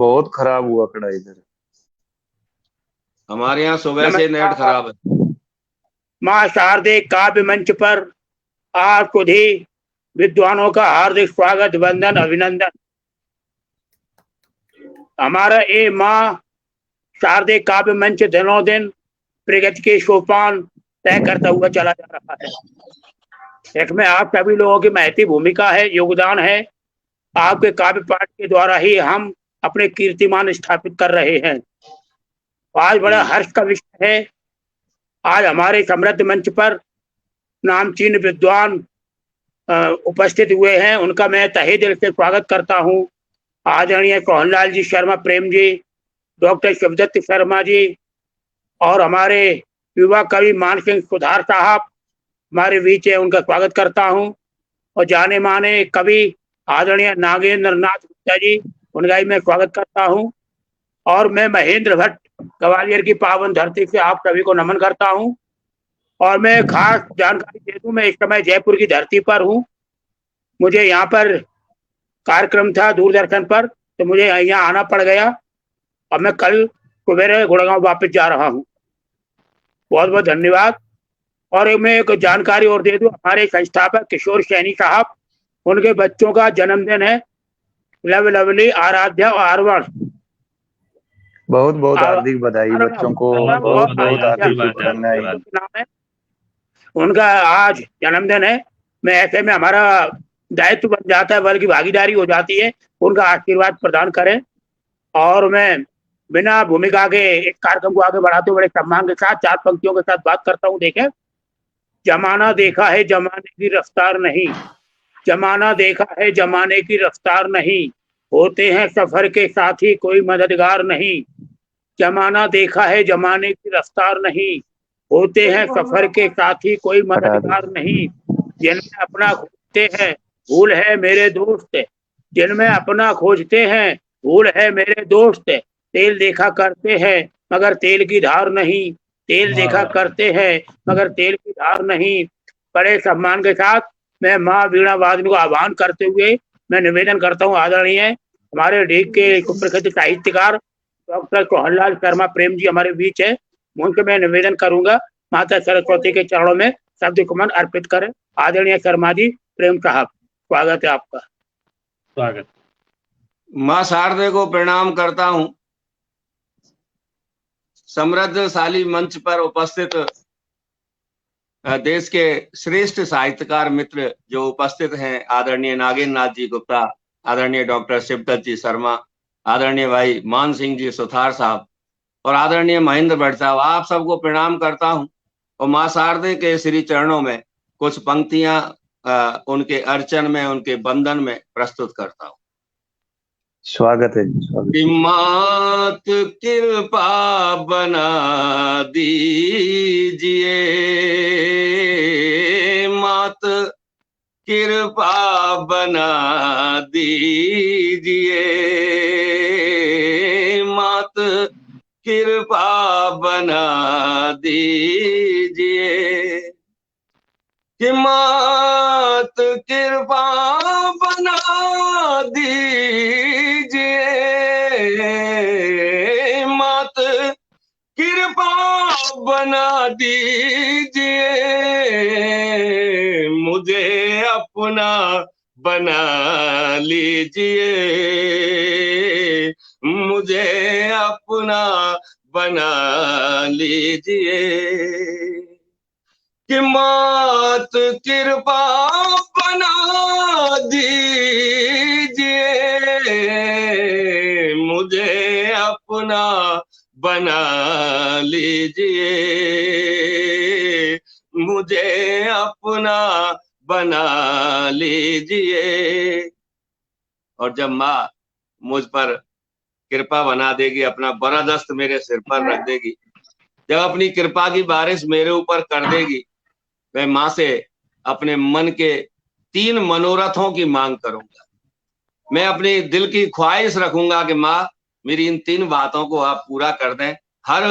बहुत खराब हुआ खड़ा इधर। हमारे यहाँ सुबह से नेट खराब है। मां शारदे काव्य मंच पर आप सभी विद्वानों का हार्दिक स्वागत, वंदन, अभिनंदन। हमारा ये मां शारदे काव्य मंच दिनों दिन प्रगति के सोपान तय करता हुआ चला जा रहा है। इसमें आप सभी लोगों की महती भूमिका है, योगदान है। आपके काव्य पाठ के द्वारा ही हम अपने कीर्तिमान स्थापित कर रहे हैं। आज बड़ा हर्ष का विषय है। आज हमारे समृद्ध मंच पर नामचीन विद्वान उपस्थित हुए हैं। उनका मैं तहे दिल से स्वागत करता हूं। आदरणीय सोहनलाल जी शर्मा प्रेम जी, डॉक्टर शिवदत्त शर्मा जी और हमारे युवा कवि मान सिंह सुधार साहब हमारे बीच है, उनका स्वागत करता हूं। और जाने माने कवि आदरणीय नागेंद्र नाथ गुप्ता जी, उनका भी मैं स्वागत करता हूं। और मैं महेंद्र भट्ट ग्वालियर की पावन धरती से आप सभी को नमन करता हूं। और मैं खास जानकारी दे दूं, मैं इस समय जयपुर की धरती पर हूं। मुझे यहाँ पर कार्यक्रम था दूरदर्शन पर, तो मुझे यहाँ आना पड़ गया और मैं कल सुबह गुड़गांव वापस जा रहा हूँ। बहुत बहुत धन्यवाद। और मैं एक जानकारी और दे दूं, हमारे संस्थापक किशोर सैनी साहब, उनके बच्चों का जन्मदिन है, लव लवली, आराध्या और आरवण। बहुत बहुत हार्दिक बधाई बच्चों को, बहुत बहुत हार्दिक शुभकामनाएं। उनका आज जन्मदिन है। मैं ऐसे में हमारा दायित्व बन जाता है, बल्कि भागीदारी हो जाती है, उनका आशीर्वाद प्रदान करें। और मैं बिना भूमिका के इस कार्यक्रम को आगे बढ़ाते हुए बड़े सम्मान के साथ 4 पंक्तियों के साथ बात करता हूँ। देखें, जमाना देखा है जमाने की रफ्तार नहीं, जमाना देखा है जमाने की रफ्तार नहीं, होते हैं सफर के साथी कोई मददगार नहीं। जमाना देखा है जमाने की रफ्तार नहीं, होते हैं सफर के साथी कोई मददगार नहीं। जिनमें अपना खोजते हैं भूल है मेरे दोस्त, जिनमें अपना खोजते हैं भूल है मेरे दोस्त। तेल देखा करते हैं मगर तेल की धार नहीं, तेल देखा करते हैं मगर तेल की धार नहीं। बड़े सम्मान के साथ मैं माँ वीणा वादन को आह्वान करते हुए मैं निवेदन करता हूँ, आदरणीय हमारे ढीक के सुप्रसिद्ध साहित्यकार डॉक्टर सोहनलाल शर्मा प्रेम जी हमारे बीच है। उनसे मैं निवेदन करूंगा माता सरस्वती के चरणों में शब्द सुमन अर्पित करें। आदरणीय शर्मा जी, प्रेम साहब, स्वागत है आपका। स्वागत। माँ शारदे को प्रणाम करता हूं। समृद्धशाली मंच पर उपस्थित देश के श्रेष्ठ साहित्यकार मित्र जो उपस्थित हैं, आदरणीय नागेंद्र नाथ जी गुप्ता, आदरणीय डॉक्टर शिवदत्त जी शर्मा, आदरणीय भाई मान सिंह जी सुथार साहब और आदरणीय महेंद्र भट्ट साहब, आप सबको प्रणाम करता हूं। और माँ शारदे के श्री चरणों में कुछ पंक्तियां उनके अर्चन में, उनके बंधन में प्रस्तुत करता हूं। स्वागत है जी, स्वागत। मात कृपा बना दीजिए, मात कृपा बना दीजिए, मात कृपा बना दीजिए, कि मात कृपा बना दीजिए, मात कृपा बना दीजिए, मुझे अपना बना लीजिए, मुझे अपना बना लीजिए, कि मात कृपा बना दीजिए, मुझे अपना बना लीजिए, मुझे अपना बना लीजिए। और जब माँ मुझ पर कृपा बना देगी, अपना बरदस्त मेरे सिर पर रख देगी, जब अपनी कृपा की बारिश मेरे ऊपर कर देगी, मैं माँ से अपने मन के 3 मनोरथों की मांग करूंगा। मैं अपने दिल की ख्वाहिश रखूंगा कि माँ मेरी इन 3 बातों को आप पूरा कर दें। हर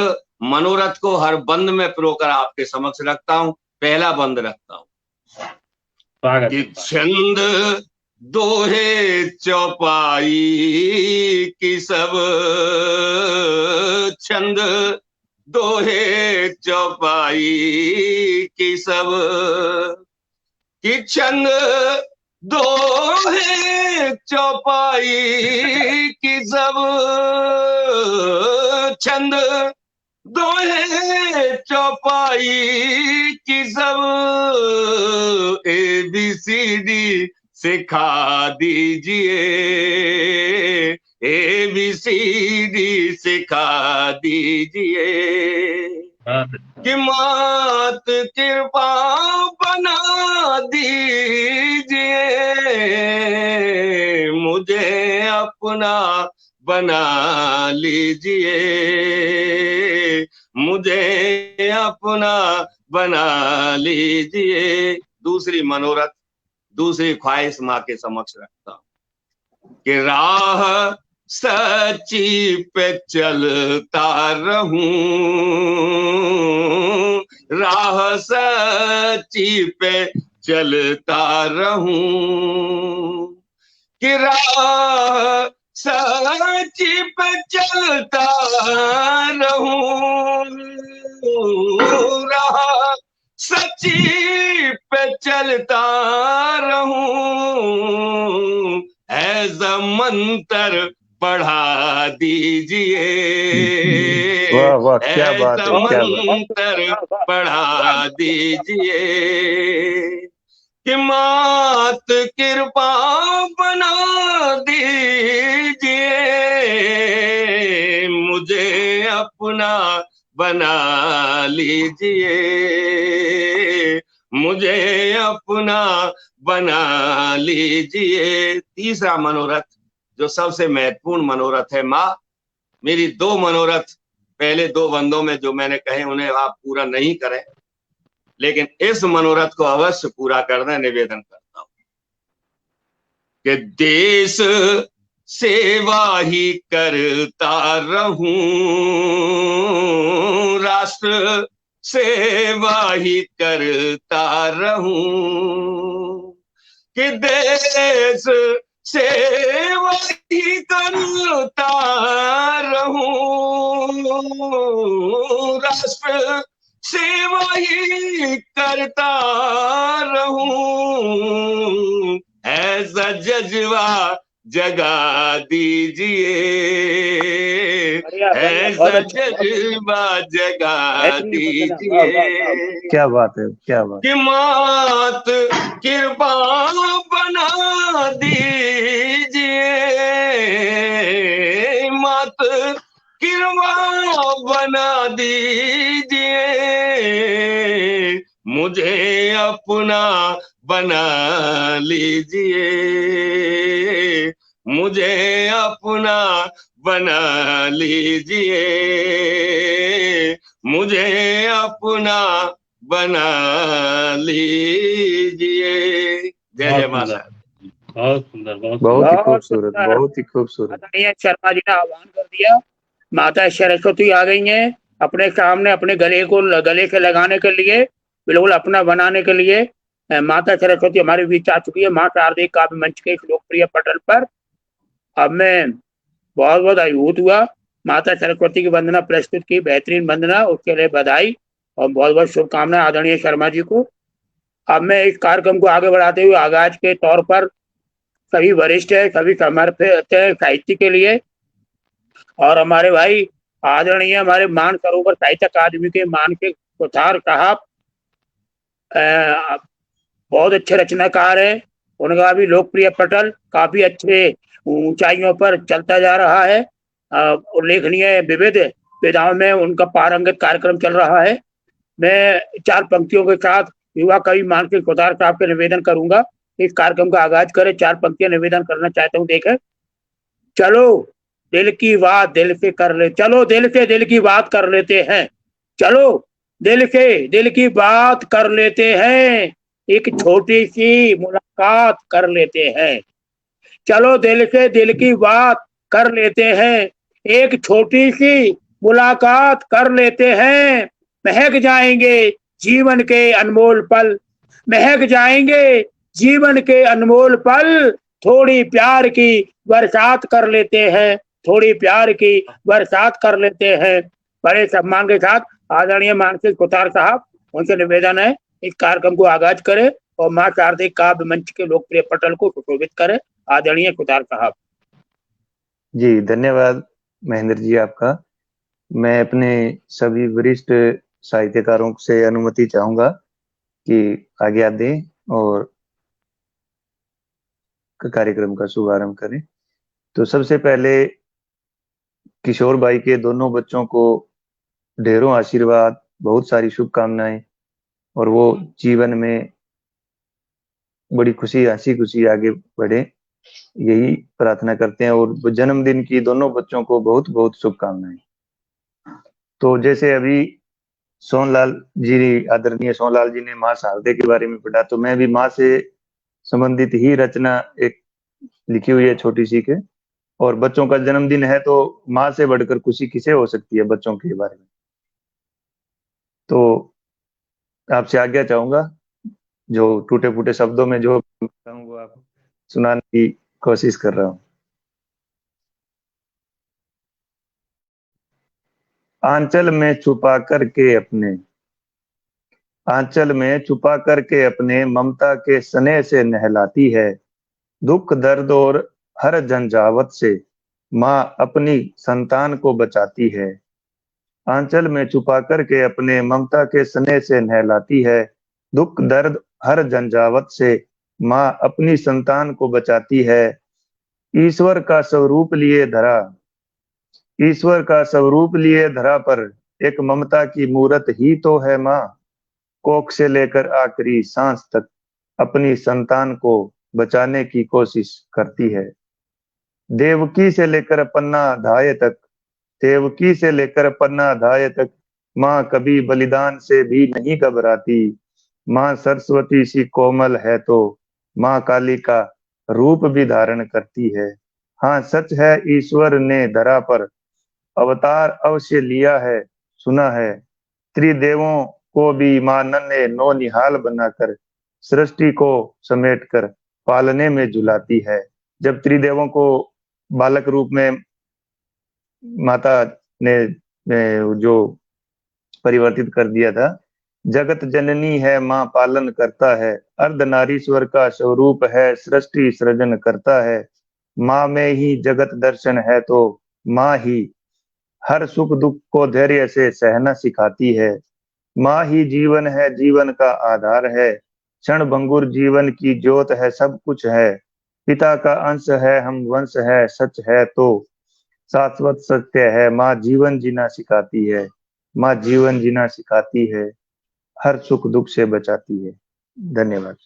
मनोरथ को हर बंद में पिरोकर आपके समक्ष रखता हूं। पहला बंद रखता हूं कि छंद दोहे चौपाई की सब छंद, दोहे चौपाई की सब की छंद, दोहे चौपाई की सब छंद, दोहे चौपाई की सब ABCD सिखा दीजिए, ABCD सिखा दीजिए कि मात कृपा बना दीजिए, मुझे अपना बना लीजिए, मुझे अपना बना लीजिए। दूसरी मनोरथ, दूसरी ख्वाहिश माँ के समक्ष रखता हूं कि राह सच्ची पे चलता रहूं, राह सच्ची पे चलता रहूं, कि राह सच्ची पे चलता रहूं, राह सच्ची पे चलता रहूं, ऐसा मंत्र पढ़ा दीजिए, वाह वाह क्या बात है, ऐसा क्या बात। मंत्र पढ़ा दीजिए कि मात कृपा बना दीजिए, मुझे अपना बना लीजिए, मुझे अपना बना लीजिए। तीसरा मनोरथ जो सबसे महत्वपूर्ण मनोरथ है, माँ मेरी दो मनोरथ पहले दो बंदों में जो मैंने कहे उन्हें आप पूरा नहीं करें, लेकिन इस मनोरथ को अवश्य पूरा करना निवेदन करता हूं कि देश सेवा ही करता रहूं, राष्ट्र सेवा ही करता रहूं, कि देश सेवा ही करता रहूं, राष्ट्र सेवा ही करता रहूं, ऐसा जज्बा जगा दीजिए, ऐसा जज्बा जगा दीजिए। क्या बात है, क्या बात। कि मात कृपा बना दीजिए, मात कृपा बना दीजिए, मुझे अपना बना लीजिए, मुझे अपना बना लीजिए, मुझे अपना बना लीजिए। जय जय माता। बहुत सुंदर, बहुत ही खूबसूरत, बहुत ही खूबसूरत। शर्मा जी ने आह्वान कर दिया, माता सरस्वती आ गई हैं अपने सामने, अपने गले को गले से लगाने के लिए, बिल्कुल अपना बनाने के लिए। माता सरस्वती हमारे बीच आ चुकी है, माँ शारदे काव्य मंच के लोकप्रिय पटल पर। अब मैं बहुत बहुत अभिभूत हुआ, माता सरस्वती की वंदना प्रस्तुत की, बेहतरीन वंदना, उसके लिए बधाई और बहुत बहुत शुभकामनाएं आदरणीय शर्मा जी को। अब मैं इस कार्यक्रम को आगे बढ़ाते हुए आगाज के तौर पर सभी वरिष्ठ है, सभी समर्पित है साहित्य के लिए, और हमारे भाई आदरणीय हमारे मान सरोवर साहित्य अकादमी के मानसिक कोठार साहब बहुत अच्छे रचनाकार है, उनका भी लोकप्रिय पटल काफी अच्छे ऊंचाइयों पर चलता जा रहा है, उल्लेखनीय विविध विधाओं में उनका पारंगत कार्यक्रम चल रहा है। मैं चार पंक्तियों के साथ युवा कवि मानसिक कोठार साहब के निवेदन करूंगा, इस कार्यक्रम का आगाज करें। चार पंक्तियां निवेदन करना चाहता हूं, देखें। चलो दिल की बात दिल से कर ले, चलो दिल से दिल की बात कर लेते हैं, चलो दिल से दिल की बात कर लेते हैं, एक छोटी सी मुलाकात कर लेते हैं, चलो दिल से दिल की बात कर लेते हैं, एक छोटी सी मुलाकात कर लेते हैं, महक जाएंगे जीवन के अनमोल पल, महक जाएंगे जीवन के अनमोल पल, थोड़ी प्यार की बरसात कर लेते हैं, थोड़ी प्यार की बरसात कर लेते हैं। बड़े सम्मान के साथ आदरणीय मानसिक कुतार साहब, उनसे निवेदन है इस कार्यक्रम को आगाज करें और मां शारदे काव्य मंच के लोकप्रिय पटल को सुशोभित करें। आदरणीय कुतार साहब। जी धन्यवाद महेंद्र जी आपका। मैं अपने सभी वरिष्ठ साहित्यकारों से अनुमति चाहूंगा कि आज्ञा दें और कार्यक्रम का शुभारंभ करें। तो सबसे पहले किशोर भाई के दोनों बच्चों को ढेरों आशीर्वाद, बहुत सारी शुभकामनाएं और वो जीवन में बड़ी खुशी हंसी खुशी आगे बढ़े, यही प्रार्थना करते हैं। और जन्मदिन की दोनों बच्चों को बहुत बहुत शुभकामनाएं। तो जैसे अभी सोनलाल जी, आदरणीय सोनलाल जी ने माँ शारदे के बारे में पढ़ा, तो मैं भी माँ से संबंधित ही रचना एक लिखी हुई है छोटी सी के। और बच्चों का जन्मदिन है तो माँ से बढ़कर खुशी किसे हो सकती है बच्चों के बारे में। तो आपसे आज्ञा चाहूंगा, जो टूटे फूटे शब्दों में जो वो आप सुनाने की कोशिश कर रहा हूँ। आंचल में छुपा करके अपने, आंचल में छुपा करके अपने ममता के स्नेह से नहलाती है। दुख दर्द और हर झंझावत से माँ अपनी संतान को बचाती है। आंचल में छुपा करके अपने ममता के स्नेह से नहलाती है। दुख दर्द हर झंझावत से माँ अपनी संतान को बचाती है। ईश्वर का स्वरूप लिए धरा, ईश्वर का स्वरूप लिए धरा पर एक ममता की मूरत ही तो है माँ। कोख से लेकर आखिरी सांस तक अपनी संतान को बचाने की कोशिश करती है। देवकी से लेकर पन्ना अध्याय तक, देवकी से लेकर पन्ना अध्याय तक माँ कभी बलिदान से भी नहीं घबराती। माँ सरस्वती सी कोमल है तो माँ काली का रूप भी धारण करती है। हाँ सच है, ईश्वर ने धरा पर अवतार अवश्य लिया है, सुना है। त्रिदेवों को भी माँ ने नो निहाल बनाकर सृष्टि को समेटकर पालने में झुलाती है। जब त्रिदेवों को बालक रूप में माता ने जो परिवर्तित कर दिया था, जगत जननी है माँ पालन करता है। अर्धनारीश्वर का स्वरूप है, सृष्टि सृजन करता है। माँ में ही जगत दर्शन है तो माँ ही हर सुख दुख को धैर्य से सहना सिखाती है। माँ ही जीवन है, जीवन का आधार है। क्षण भंगुर जीवन की ज्योत है, सब कुछ है। पिता का अंश है, हम वंश है, सच है तो शाश्वत सत्य है। माँ जीवन जीना सिखाती है, माँ जीवन जीना सिखाती है, हर सुख दुख से बचाती है। धन्यवाद।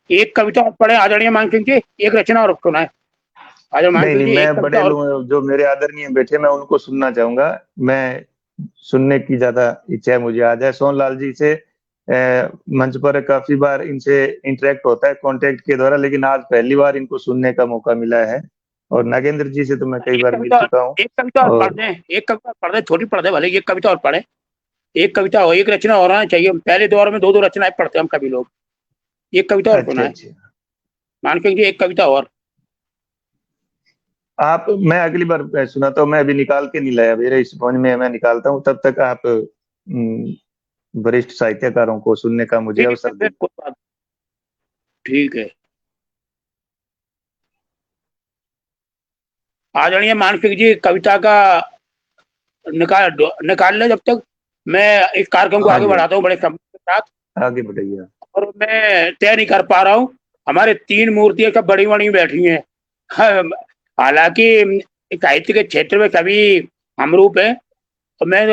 एक कविता और पढ़े आदरणीय मानसिंह जी, एक रचना और सुनाए। नहीं, मैं बड़े लोग जो मेरे आदरणीय बैठे, मैं उनको सुनना चाहूंगा। मैं सुनने की ज्यादा इच्छा है मुझे। आज है सोनलाल जी से मंच पर काफी बार इनसे इंटरेक्ट होता है कांटेक्ट के द्वारा, लेकिन आज पहली बार इनको सुनने का मौका मिला है। और नागेंद्र जी से तो मैं कई बार मिल चुका हूँ। एक कविता और पढ़ दें, एक कविता पढ़ दें, छोटी पढ़ दें भले, एक कविता और पढ़े। एक कविता हो, एक रचना और आना चाहिए। पहले दौर में दो दो रचनाएं पढ़ते हम कभी लोग। एक कविता और सुनाए मानसिंह जी, एक कविता और आप। मैं अगली बार सुनाता हूँ, मैं अभी निकाल के नहीं लाया, मेरे इस फोन में मैं निकालता हूँ। तब तक आप वरिष्ठ साहित्यकारों को सुनने का मुझे अवसर दें। ठीक है। आदरणीय मानसिंह जी, कविता का निकाल ले, जब तक मैं इस कार्यक्रम को आगे बढ़ाता हूँ बड़े सम्मान के साथ। आगे बढ़ाइए। और मैं तय नहीं कर पा रहा हूँ, हमारे तीन मूर्तियां सब बड़ी बड़ी बैठी हैं। हालांकि साहित्य के क्षेत्र में सभी हमरूप है। तो मैं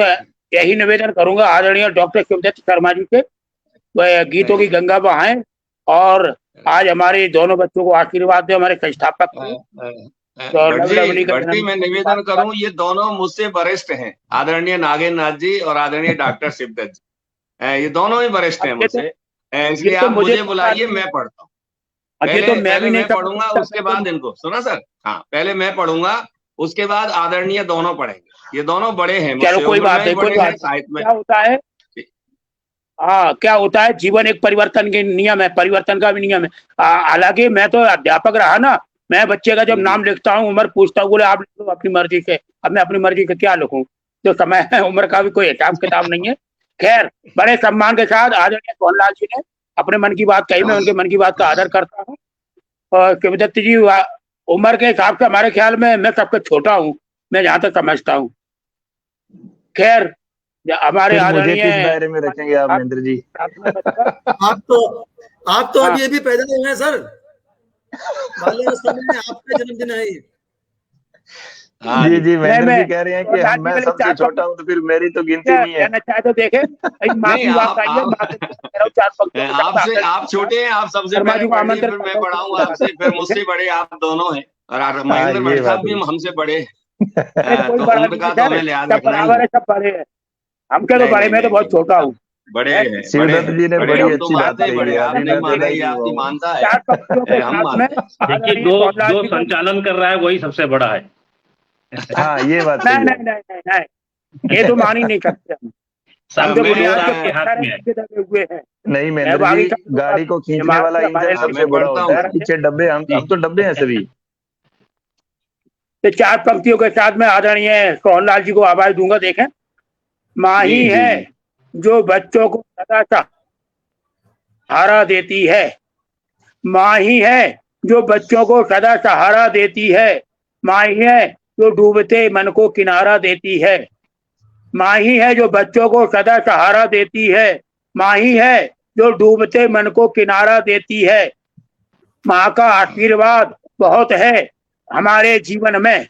यही निवेदन करूंगा आदरणीय डॉक्टर शिवदत्त शर्मा जी से, वह गीतों की गंगा बहाएं और आज हमारे दोनों बच्चों को आशीर्वाद दे, हमारे संस्थापक। बढ़ती मैं निवेदन करूं, ये दोनों मुझसे वरिष्ठ हैं, आदरणीय नागेंद्र नाथ जी और आदरणीय डॉक्टर शिवदत्त जी। ये दोनों ही वरिष्ठ हैं मुझसे, इसलिए आप मुझे बुलाइए, मैं पढ़ता हूँ। पहले मैं पढ़ूंगा, उसके बाद इनको सुना सर। हाँ, पहले मैं पढ़ूंगा, उसके बाद आदरणीय दोनों पढ़ेंगे। ये दोनों बड़े हैं मुझसे, कोई बात नहीं, बड़े हैं साहित्य में। क्या होता है हाँ, क्या होता है, जीवन एक परिवर्तन के नियम है, परिवर्तन का भी नियम है। हालांकि मैं तो अध्यापक रहा ना, मैं बच्चे का जब नाम लिखता हूँ, उम्र पूछता हूँ, बोले आप लिख लो अपनी मर्जी से। अब मैं अपनी मर्जी से क्या लिखूं, जो समय है उम्र का भी कोई हिसाब किताब नहीं है। खैर, बड़े सम्मान के साथ आदरणीय सोहनलाल जी ने अपने मन की बात कही, मैं उनके मन की बात का आदर करता हूँ। और शिवदत्त जी, उम्र के हिसाब से हमारे ख्याल में मैं सबसे छोटा हूँ, मैं जहाँ तक समझता हूँ। खैर, हमारे फिर मुझे आदरणीय किस दायरे में रखेंगे आप महेंद्र जी? आप तो हाँ। अभी अभी पैदा हुए हैं सर, बाल्यावस्था में आपका जन्मदिन है ये। हाँ जी जी, महेंद्र जी मैं कह रहे हैं और कि लाल जी मैं के लिए सबसे चार छोटा हूँ, तो फिर मेरी तो गिनती नहीं है। कहना चाहे तो देखे, माँ नहीं, की बात आई है, माँ से कह रहा हूँ चार पंक्तियों के साथ आपसे आप छोटे हैं, आप सबसे शर्मा पहले जी को पढ़ लिए, आमंत्रित फिर मैं करता हूँ पढ़ाऊंगा आपसे, फिर मुझसे बड़े आप दोनों हैं। और हाँ, महेंद्र ये भट्ट बात साहब भी हुई। हमसे बड़े अरे हैं। कोई तो बड़ा उम्र नहीं है का तो सर, हमें लिहाज सब रखना ही बराबर है। है, सब बड़े हैं। हमके तो नहीं बड़े, नहीं मैं तो नहीं बहुत नहीं, छोटा सब हूँ। बड़े खैर, हैं, बड़े शिवदत्त हैं, जी ने बड़े। बड़ी हम तो अच्छी बात मानते ही कही बड़े है, हैं, आप अभी नहीं मैं तो देखिए, मानेंगे, नहीं आपकी हुआ। मानता है, चार पंक्तियों के हम साथ में मानते हैं। देखिए, आदरणीय जो सोहनलाल जो जी को संचालन कर रहा है वही सबसे बड़ा है। हाँ, ये बात नहीं सही है। नहीं नहीं नहीं नहीं, ये तो मान ही नहीं सकते हम तो सब मैं बुनियाद जोर के आपके बहुत हाथ सारे में है। ढांचे दबे हुए हैं। नहीं मैं महेंद्र जी, बाकी सब तो गाड़ी को खींचने इमारत वाला से इंजन हमारे सबसे मैं बड़ा पढ़ता होता हूँ है, पीछे डब्बे हम जी। तो डब्बे हैं सभी। तो चार पंक्तियों के साथ में आदरणीय सोहनलाल जी को आवाज दूंगा। देखें, माँ जी ही जी है जी। जो बच्चों को सदा सहारा देती है, माँ ही है जो बच्चों को सदा सहारा देती है, माँ ही है जो डूबते मन को किनारा देती है, माँ ही है जो बच्चों को सदा सहारा देती है, माँ ही है जो डूबते मन को किनारा देती है। माँ का आशीर्वाद बहुत है हमारे जीवन में,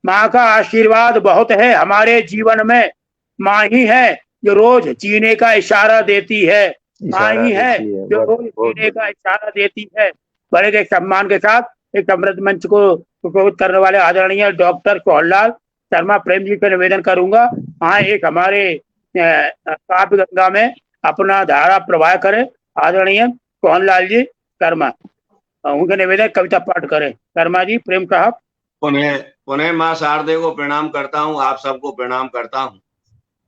माँ का आशीर्वाद बहुत है हमारे जीवन में, माँ ही है जो रोज जीने का इशारा देती है, माँ इशारा ही है देती है, जो बहुत रोज बहुत जीने का बढ़िया। इशारा देती है। बड़े के सम्मान के साथ एक अमृत मंच को सुशोभित करने वाले आदरणीय डॉक्टर सोहनलाल शर्मा प्रेम जी को निवेदन करूंगा, हाँ, एक हमारे काव्य गंगा में अपना धारा प्रवाह करें। आदरणीय सोहनलाल जी शर्मा, उनके निवेदन कविता पाठ करें। शर्मा जी, प्रेम साहब। पुनः पुनः माँ शारदे को प्रणाम करता हूँ, आप सबको प्रणाम करता हूँ।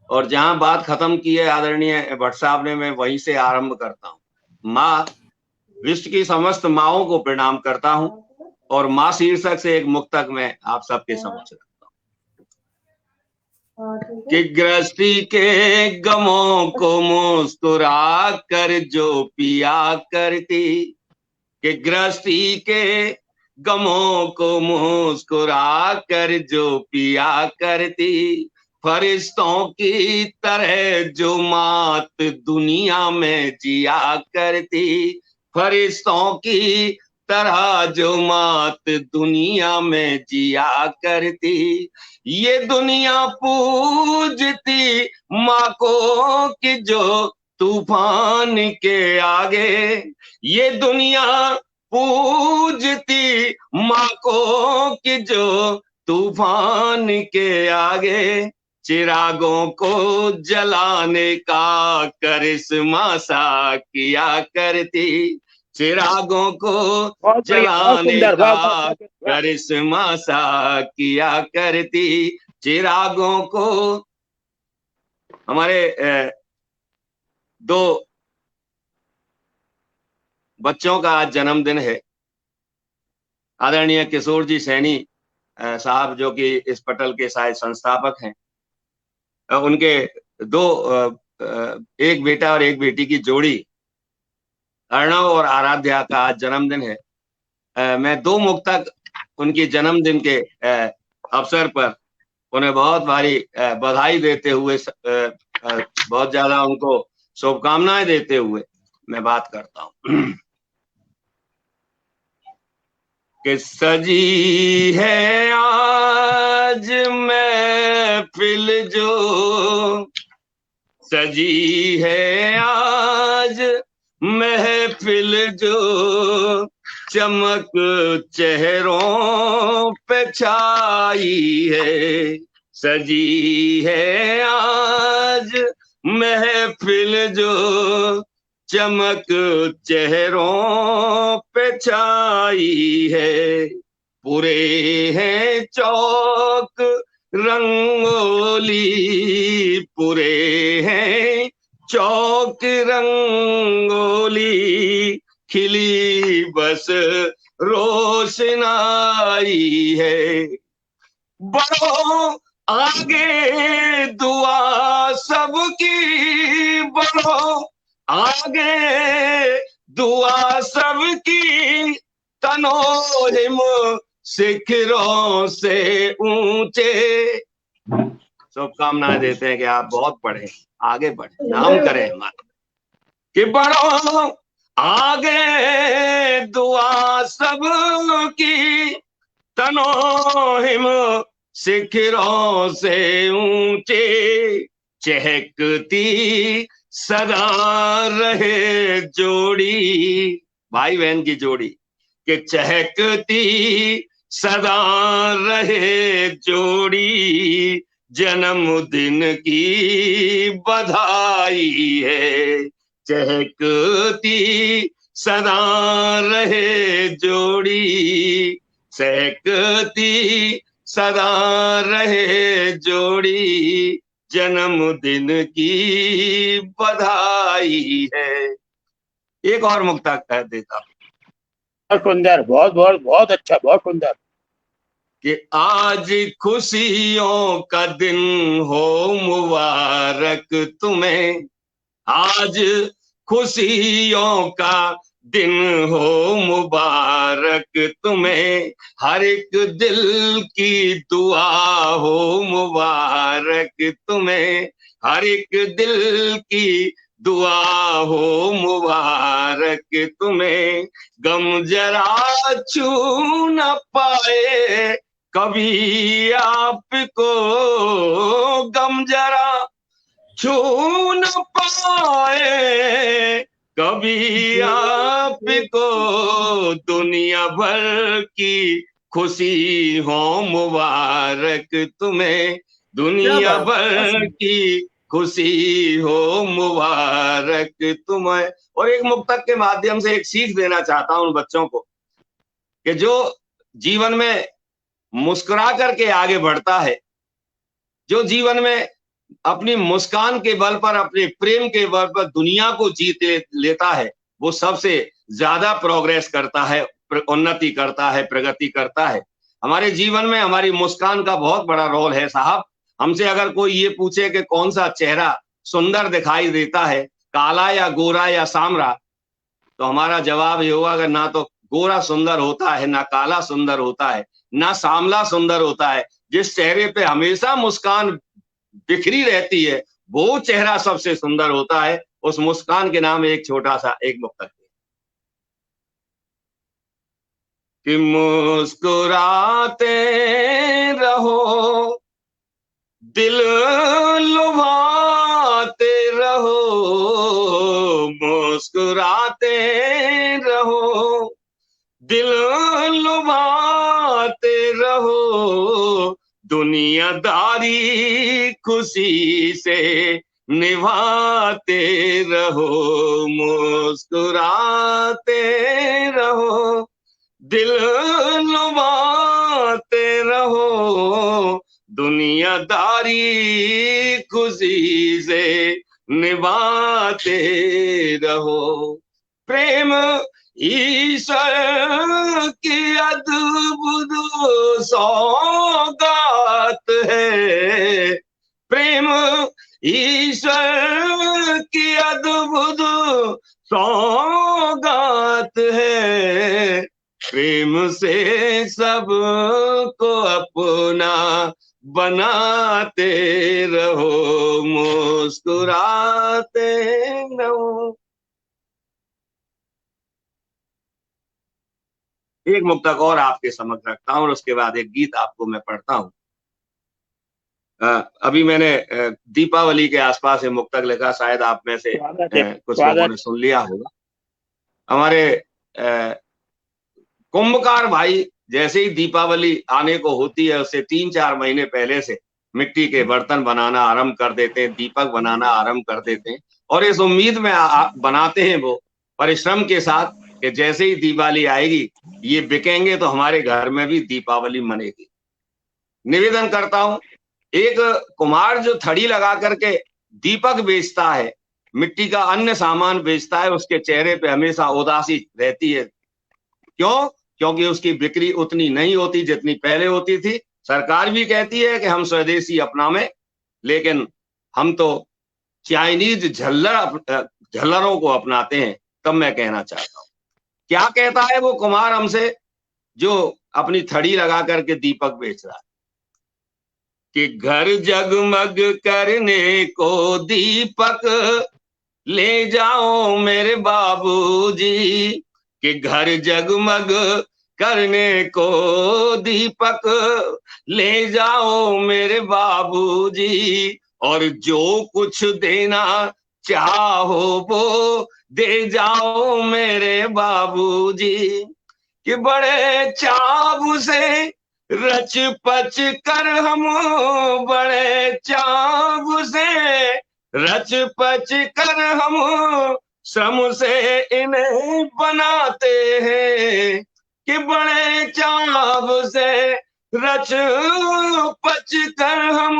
और जहां बात खत्म की है आदरणीय भट्ट साहब ने, मैं वहीं से आरंभ करता हूँ। माँ, विश्व की समस्त माओं को प्रणाम करता हूँ, और माँ शीर्षक से एक मुक्तक मैं आप सबके समक्ष रखता हूँ कि गृहस्थी के गमों को मुस्कुरा कर जो पिया करती, कि गृहस्थी के गमों को मुस्कुरा कर जो पिया करती, फरिश्तों की तरह जो मात दुनिया में जिया करती, फरिश्तों की तरह जो मात दुनिया में जिया करती, ये दुनिया पूजती माँ को कि जो तूफान के आगे, ये दुनिया पूजती माँ को कि जो तूफान के आगे, चिरागों को जलाने का करिश्मा सा किया करती, चिरागों को बहुत बढ़िया, बहुत जलाने सुंदर, का वाह। करिश्मा सा किया करती, चिरागों को। हमारे दो बच्चों का आज जन्मदिन है। आदरणीय किशोर जी सैनी साहब, जो कि इस पटल के शायद संस्थापक हैं, उनके दो एक बेटा और एक बेटी की जोड़ी अर्णव और आराध्या का आज जन्मदिन है। मैं दो मुक्तक उनके जन्मदिन के अवसर पर उन्हें बहुत भारी बधाई देते हुए, बहुत ज्यादा उनको शुभकामनाएं देते हुए मैं बात करता हूँ कि सजी है आज महफिल जो, सजी है आज महफिल जो, चमक चेहरों पे छाई है, सजी है आज महफिल जो, चमक चेहरों पे छाई है, पूरे हैं चौक रंगोली, पूरे हैं चौक की रंगोली खिली बस रोशनाई है। बढ़ो आगे दुआ सबकी, बढ़ो आगे दुआ सबकी, तनो हिम शिखरों से ऊंचे। शुभकामनाएं देते हैं कि आप बहुत पढ़े, आगे बढ़े, नाम करें हमारा, कि बढ़ो आगे दुआ सबकी, तनो हिम शिखरों से ऊंचे, चहकती सदा रहे जोड़ी, भाई बहन की जोड़ी, कि चहकती सदा रहे जोड़ी, जन्मदिन की बधाई है। चहकती सदा रहे जोड़ी, सहकती सदा रहे जोड़ी, जन्मदिन की बधाई है। एक और मुक्तक कह देता हूं। बहुत सुंदर, बहुत बहुत बहुत अच्छा, बहुत सुंदर। कि आज खुशियों का दिन हो मुबारक तुम्हें, आज खुशियों का दिन हो मुबारक तुम्हें, हर एक दिल की दुआ हो मुबारक तुम्हें, हर एक दिल की दुआ हो मुबारक तुम्हें, गम जरा छू न पाए कभी आपको, गम जरा छू न पाए कभी आपको, दुनिया भर की खुशी हो मुबारक तुम्हें, दुनिया भर की खुशी हो मुबारक तुम्हें। और एक मुक्तक के माध्यम से एक सीख देना चाहता हूं उन बच्चों को, कि जो जीवन में मुस्कुरा करके आगे बढ़ता है, जो जीवन में अपनी मुस्कान के बल पर, अपने प्रेम के बल पर दुनिया को जीत लेता है, वो सबसे ज्यादा प्रोग्रेस करता है, उन्नति करता है, प्रगति करता है। हमारे जीवन में हमारी मुस्कान का बहुत बड़ा रोल है साहब। हमसे अगर कोई ये पूछे कि कौन सा चेहरा सुंदर दिखाई देता है, काला या गोरा या सामरा, तो हमारा जवाब ये होगा कि ना तो गोरा सुंदर होता है, ना काला सुंदर होता है, ना सामला सुंदर होता है। जिस चेहरे पे हमेशा मुस्कान बिखरी रहती है, वो चेहरा सबसे सुंदर होता है। उस मुस्कान के नाम एक छोटा सा एक मुक्तक है कि मुस्कुराते रहो, दिल लुभाते रहो, मुस्कुराते रहो, दिल लुभाते रहो, दुनियादारी खुशी से निभाते रहो, मुस्कुराते रहो, दिल लुभाते रहो, दुनियादारी खुशी से निभाते रहो। प्रेम ईश्वर की अद्भुत सौगात है, प्रेम ईश्वर की अद्भुत सौगात है, प्रेम से सबको अपना बनाते रहो, मुस्कुराते रहो। एक मुक्तक और आपके समक्ष रखता हूं और उसके बाद एक गीत आपको मैं पढ़ता हूं। अभी मैंने दीपावली के आसपास ये मुक्तक लिखा, शायद आप में से कुछ लोगों ने सुन लिया होगा। हमारे कुंभकार भाई जैसे ही दीपावली आने को होती है, उससे 3-4 महीने पहले से मिट्टी के बर्तन बनाना आरंभ कर देते हैं, दीपक बनाना आरंभ कर देते हैं, और इस उम्मीद में बनाते हैं वो परिश्रम के साथ कि जैसे ही दिवाली आएगी ये बिकेंगे तो हमारे घर में भी दीपावली मनेगी। निवेदन करता हूं, एक कुम्हार जो थड़ी लगा करके दीपक बेचता है, मिट्टी का अन्य सामान बेचता है, उसके चेहरे पे हमेशा उदासी रहती है। क्यों? क्योंकि उसकी बिक्री उतनी नहीं होती जितनी पहले होती थी। सरकार भी कहती है कि हम स्वदेशी अपनावें, लेकिन हम तो चाइनीज झल्लरों को अपनाते हैं। तब मैं कहना चाहता हूं, क्या कहता है वो कुमार हमसे जो अपनी थड़ी लगा करके दीपक बेच रहा है कि घर जगमग करने को दीपक ले जाओ मेरे बाबूजी, कि घर जगमग करने को दीपक ले जाओ मेरे बाबूजी, और जो कुछ देना चाहो वो दे जाओ मेरे बाबूजी, कि बड़े चाव से रच पच कर हम, बड़े चाव से रच पच कर हम श्रम से इन्हें बनाते हैं, कि बड़े चाव से रच पच कर हम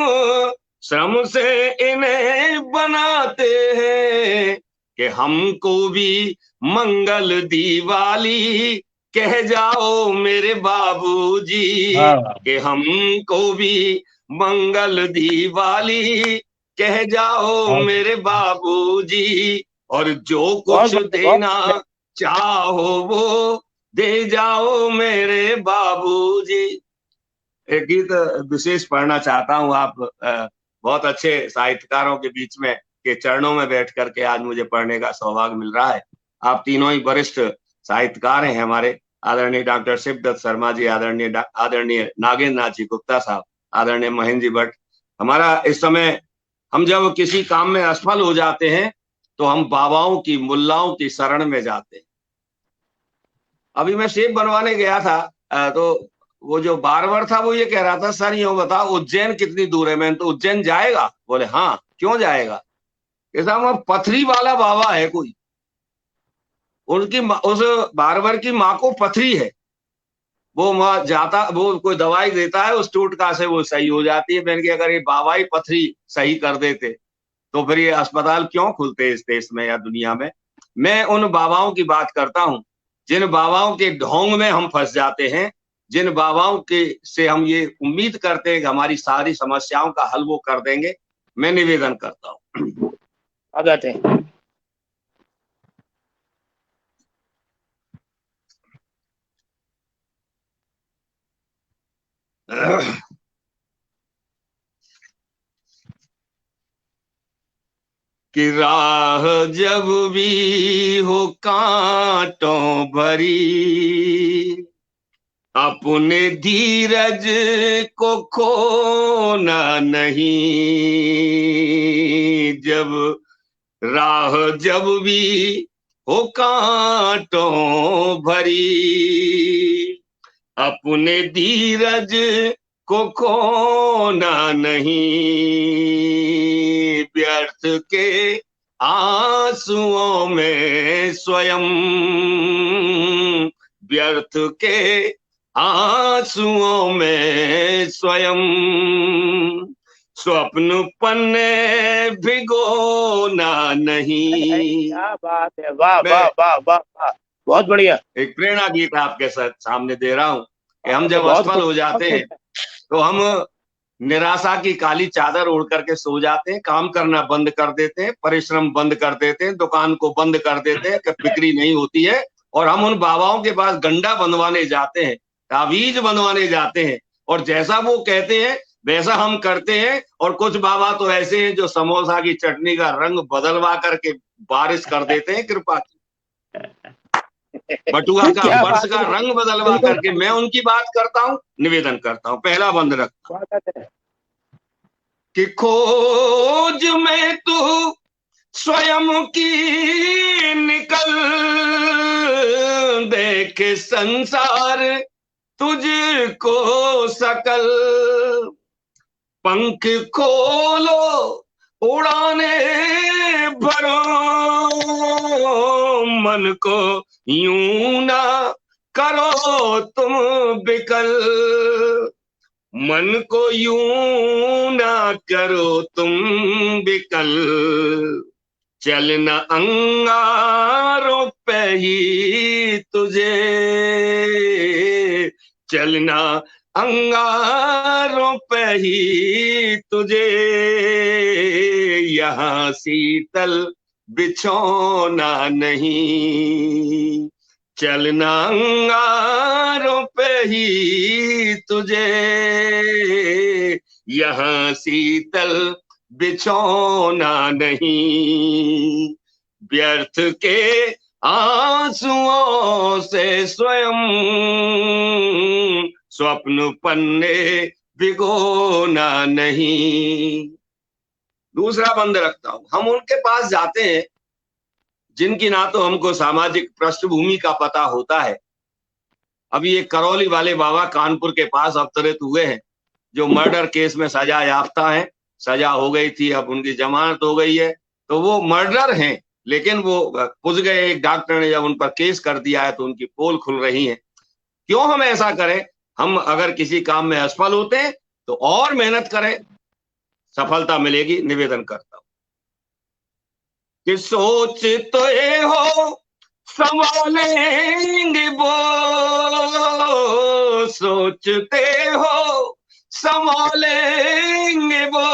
श्रम से इन्हें बनाते हैं, कि हमको भी मंगल दिवाली कह जाओ मेरे बाबूजी, कि हमको भी मंगल दिवाली कह जाओ मेरे बाबूजी, और जो कुछ देना चाहो वो दे जाओ मेरे बाबूजी। एक गीत विशेष पढ़ना चाहता हूँ। आप बहुत अच्छे साहित्यकारों के बीच में के चरणों में बैठ करके आज मुझे पढ़ने का सौभाग्य मिल रहा है। आप तीनों ही वरिष्ठ साहित्यकार हैं हमारे, आदरणीय डॉक्टर शिवदत्त शर्मा जी, आदरणीय नागेंद्र नाथ जी गुप्ता साहब, आदरणीय महेंद्र जी भट्ट। हमारा इस समय हम जब किसी काम में असफल हो जाते हैं तो हम बाबाओं की, मुल्लाओं की शरण में जाते हैं। अभी मैं सेब बनवाने गया था तो वो जो बारबर था वो ये कह रहा था, सर यूं बताओ उज्जैन कितनी दूर है? मैंने तो उज्जैन जाएगा? बोले हाँ, क्यों जाएगा? ऐसा वो पथरी वाला बाबा है कोई, उनकी उस बारबर की माँ को पथरी है, वो जाता, वो कोई दवाई देता है, उस टोटका से वो सही हो जाती है। मैंने कहा अगर ये बाबा ही पथरी सही कर देते तो फिर ये अस्पताल क्यों खुलते इस देश में या दुनिया में। मैं उन बाबाओं की बात करता हूं जिन बाबाओं के ढोंग में हम फंस जाते हैं, जिन बाबाओं के से हम ये उम्मीद करते हैं कि हमारी सारी समस्याओं का हल वो कर देंगे। मैं निवेदन करता हूं। स्वागत है। कि राह जब भी हो कांटों भरी, अपने धीरज को खोना नहीं। जब राह जब भी हो कांटों भरी, अपने धीरज को खोना नहीं। व्यर्थ के आंसुओं में स्वयं, व्यर्थ के आंसुओं में स्वयं, स्वप्न पन्ने भिगोना नहीं। क्या बात है, वाह वाह वाह वाह वाह, बहुत बढ़िया। एक प्रेरणा गीत आपके सामने दे रहा हूँ कि हम जब असफल हो जाते हैं तो हम निराशा की काली चादर ओढ़ करके सो जाते हैं, काम करना बंद कर देते हैं, परिश्रम बंद कर देते हैं, दुकान को बंद कर देते हैं कि बिक्री नहीं होती है, और हम उन बाबाओं के पास गंडा बंधवाने जाते हैं, तावीज बंधवाने जाते हैं, और जैसा वो कहते हैं वैसा हम करते हैं। और कुछ बाबा तो ऐसे हैं जो समोसा की चटनी का रंग बदलवा करके बारिश कर देते हैं कृपा की, बटुआ का वर्ष का रंग बदलवा करके। मैं उनकी बात करता हूं, निवेदन करता हूं, पहला बंद रखता हूं कि खोज में तू स्वयं की निकल, देख संसार तुझको सकल, पंख खोलो उड़ाने भरो, मन को यूं ना करो तुम बिकल, मन को यूं ना करो तुम बिकल। चलना अंगारों पे ही तुझे, चलना अंगारों पे ही तुझे, यहाँ शीतल बिछोना नहीं। चलना अंगारों पे ही तुझे, यहाँ शीतल बिछोना नहीं। व्यर्थ के आंसुओं से स्वयं स्वप्न पन्ने भिगोना नहीं। दूसरा बंद रखता हूं, हम उनके पास जाते हैं जिनकी ना तो हमको सामाजिक पृष्ठभूमि का पता होता है। अभी ये करौली वाले बाबा कानपुर के पास अवतरित हुए हैं, जो मर्डर केस में सजा याफ्ता है, सजा हो गई थी, अब उनकी जमानत हो गई है। तो वो मर्डर हैं, लेकिन वो पुज गए। एक डॉक्टर ने जब उन पर केस कर दिया है तो उनकी पोल खुल रही है। क्यों हम ऐसा करें? हम अगर किसी काम में असफल होते हैं तो और मेहनत करें, सफलता मिलेगी। निवेदन करता हूं कि सोचते हो संभालेंगे वो, सोचते हो संभालेंगे वो,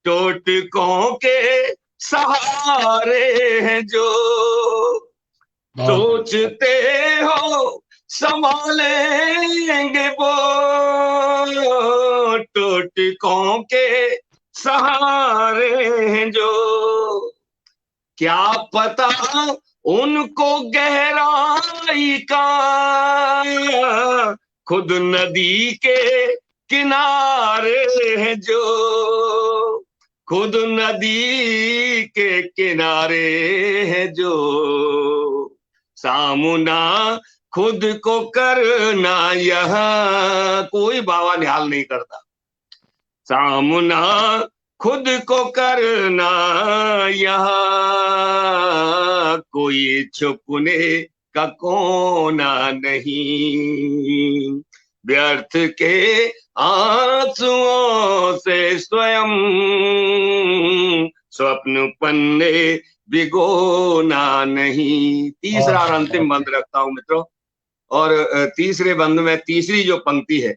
टोटकों के सहारे हैं जो, सोचते हो संभालेंगे वो, टोटकों के सहारे हैं जो। क्या पता उनको गहराई का खुद नदी के किनारे हैं जो, खुद नदी के किनारे हैं जो। सामना खुद को करना यहाँ कोई बाबा निहाल नहीं करता। सामना खुद को करना यहाँ कोई छुपने का कोना नहीं। व्यर्थ के आंसुओं से स्वयं स्वप्न पन्ने भिगोना नहीं। तीसरा और अंतिम बंद रखता हूं मित्रों, और तीसरे बंद में तीसरी जो पंक्ति है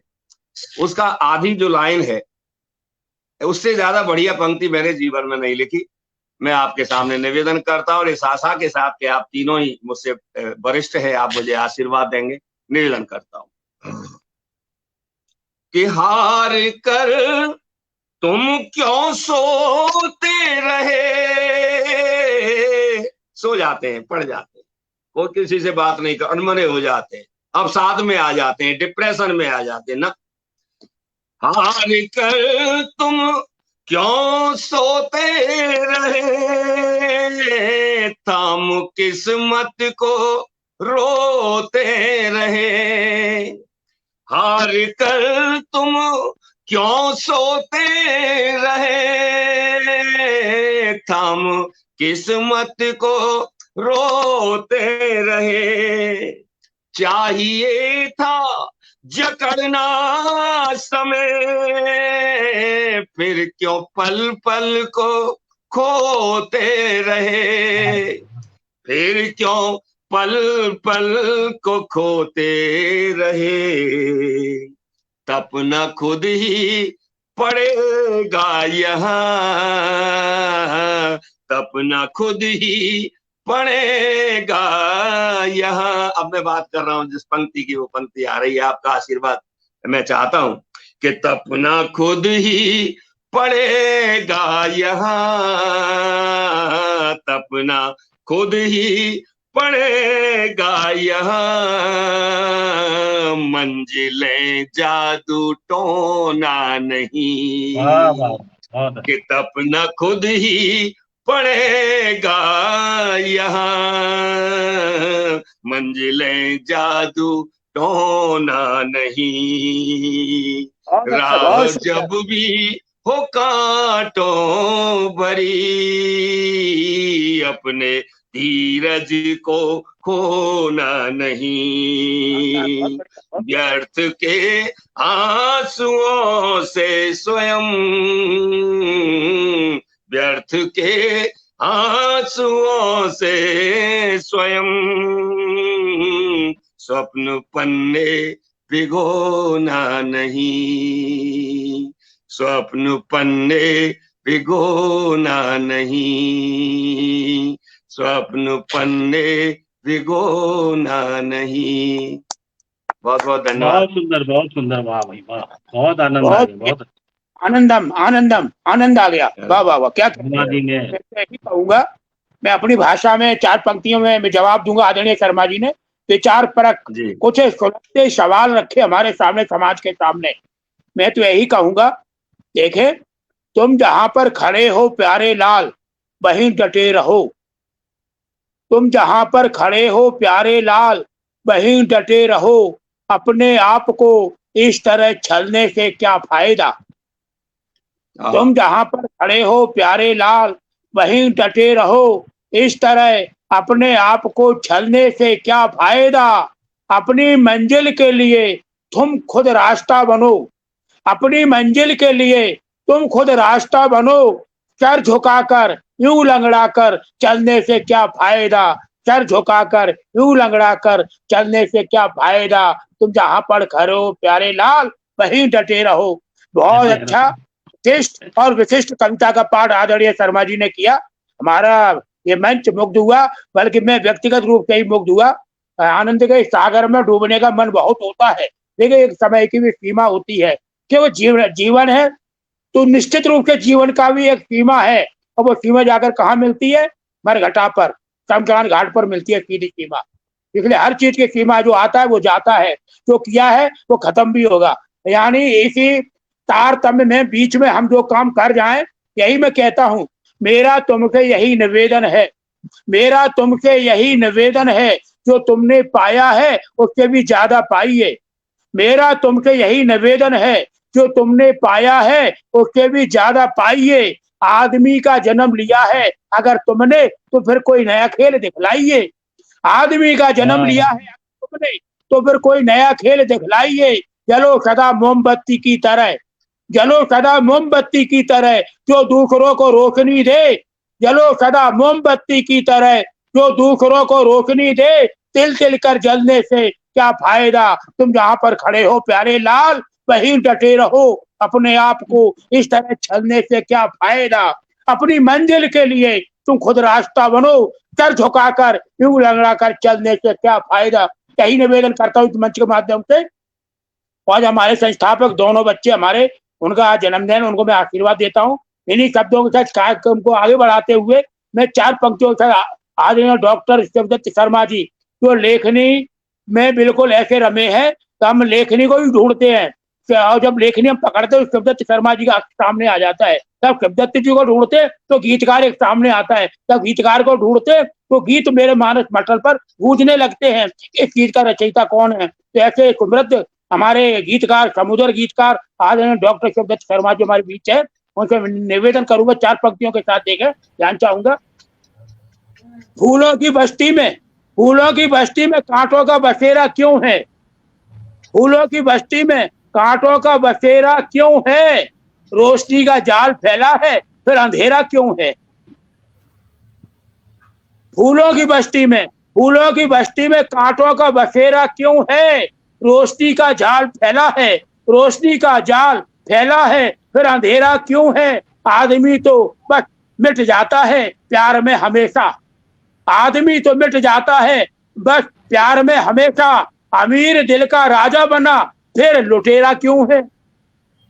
उसका आधी जो लाइन है, उससे ज्यादा बढ़िया पंक्ति मैंने जीवन में नहीं लिखी। मैं आपके सामने निवेदन करता हूं और इस आशा के साथ कि आप तीनों ही मुझसे वरिष्ठ है, आप मुझे आशीर्वाद देंगे। निवेदन करता हूं कि हार कर तुम क्यों सोते रहे, सो जाते हैं, पड़ जाते हैं, कोई किसी से बात नहीं कर, अनमने हो जाते हैं, अब साथ में आ जाते हैं, डिप्रेशन में आ जाते हैं ना। हार कर तुम क्यों सोते रहे, थाम किस्मत को रोते रहे। हार कर तुम क्यों सोते रहे, थाम किस्मत को रोते रहे। चाहिए था जकड़ना समय, फिर क्यों पल पल को खोते रहे, फिर क्यों पल पल को खोते रहे। तपना खुद ही पड़ेगा यहाँ, तपना खुद ही पड़ेगा यहाँ। अब मैं बात कर रहा हूं जिस पंक्ति की, वो पंक्ति आ रही है, आपका आशीर्वाद मैं चाहता हूं कि तपना खुद ही पड़ेगा यहाँ, तपना खुद ही पड़ेगा यहाँ। मंजिलें जादू टोना नहीं, कि तपना खुद ही पड़ेगा यहाँ। मंजिलें जादू टोना नहीं, राह जब भी हो कांटों भरी, अपने धीरज को खोना नहीं। व्यर्थ के आंसुओं से स्वयं व्यर्थ के आंसुओं से स्वयं स्वप्न पन्ने भिगोना नहीं, स्वप्न पन्ने भिगोना नहीं, स्वप्न पन्ने भिगोना नहीं। बहुत बहुत धन्यवाद। बहुत सुंदर, वाह भाई वाह, बहुत आनंद आ गया, बहुत आनंदम आनंदम आनंद आ गया। वाह वाह वाह, क्या शर्मा जी ने कहूंगा मैं अपनी भाषा में 4 पंक्तियों में मैं जवाब दूंगा। आदरणीय शर्मा जी ने विचार परक कुछ सुलझते सवाल रखे हमारे सामने, समाज के सामने। मैं तो यही कहूंगा, देखे तुम जहां पर खड़े हो प्यारे लाल वहीं डटे रहो, तुम जहां पर खड़े हो प्यारे लाल वहीं डटे रहो, अपने आप को इस तरह छलने से क्या फायदा। तुम जहां पर खड़े हो प्यारे लाल वहीं डटे रहो, इस तरह अपने आप को छलने से क्या फायदा। अपनी मंजिल के लिए तुम खुद रास्ता बनो, अपनी मंजिल के लिए तुम खुद रास्ता बनो, सर झुकाकर यूं लंगड़ाकर चलने से क्या फायदा, सर झुकाकर यूं लंगड़ाकर चलने से क्या फायदा। तुम जहां पर खड़े हो प्यारे लाल वहीं डटे रहो। बहुत अच्छा विशिष्ट और विशिष्ट कविता का पाठ आदरणीय शर्मा जी ने किया। हमारा ये मंच मुग्ध हुआ, बल्कि मैं व्यक्तिगत रूप से ही मुग्ध हुआ। आनंद के सागर में डूबने का मन बहुत होता है, लेकिन एक समय की भी सीमा होती है कि वो जीवन है, तो निश्चित रूप से जीवन का भी एक सीमा है, और वो सीमा जाकर कहाँ मिलती है, मरघटा पर, शमशान घाट पर मिलती है सीधी सीमा। इसलिए हर चीज की सीमा जो आता है वो जाता है, जो किया है वो खत्म भी होगा। यानी इसी तारतम्य में बीच में हम जो काम कर जाएं, यही मैं कहता हूं, मेरा तुमसे यही निवेदन है, मेरा तुमसे यही निवेदन है, जो तुमने पाया है उससे भी ज्यादा पाइए। मेरा तुमसे यही निवेदन है, जो तुमने पाया है उससे भी ज्यादा पाइए। आदमी का जन्म लिया है अगर तुमने, तो फिर कोई नया खेल दिखलाइए। आदमी का जन्म लिया है अगर तुमने, तो फिर कोई नया खेल दिखलाइए। जलो सदा मोमबत्ती की तरह, जलो सदा मोमबत्ती की तरह, जो दूसरों को रोशनी दे, जलो सदा मोमबत्ती की तरह, जो दूसरों को रोशनी दे, तिल तिल कर जलने से क्या फायदा। तुम जहां पर खड़े हो प्यारे लाल वहीं डटे रहो, अपने आप को इस तरह छलने से क्या फायदा। अपनी मंजिल के लिए तुम खुद रास्ता बनो, सर झुकाकर यूं लंगड़ाकर चलने से क्या फायदा। यही निवेदन करता हूँ इस मंच के माध्यम से। आज हमारे संस्थापक दोनों बच्चे हमारे, उनका आज जन्मदिन, उनको मैं आशीर्वाद देता हूँ। इन्हीं शब्दों के साथ कार्यक्रम को आगे बढ़ाते हुए मैं 4 पंक्तियों के साथ आज डॉक्टर शिवदत्त शर्मा जी जो लेखनी में बिल्कुल ऐसे रमे हैं, तो हम लेखनी को भी ढूंढते हैं, और जब लेखनी हम पकड़ते हैं शिवदत्त शर्मा जी का सामने आ जाता है। तब शिवदत्त जी को ढूंढते तो गीतकार एक सामने आता है, तब गीतकार को ढूंढते तो गीत मेरे मानस पटल पर गूंजने लगते हैं। इस गीत का रचयिता कौन है, तो ऐसे समृद्ध हमारे गीतकार, समुद्र गीतकार आज डॉक्टर शिवदत्त शर्मा जी हमारे बीच है। उनसे निवेदन करूंगा 4 पंक्तियों के साथ, देखें ध्यान चाहूंगा। फूलों की बस्ती में, फूलों की बस्ती में कांटों का बसेरा क्यों है, फूलों की बस्ती में कांटों का बसेरा क्यों है, रोशनी का जाल फैला है फिर अंधेरा क्यों है। फूलों की बस्ती में, फूलों की बस्ती में कांटों का बसेरा क्यों है, रोशनी का जाल फैला है, रोशनी का जाल फैला है फिर अंधेरा क्यों है। आदमी तो बस मिट जाता है प्यार में हमेशा, आदमी तो मिट जाता है बस प्यार में हमेशा। अमीर दिल का राजा बना फिर लुटेरा क्यों है,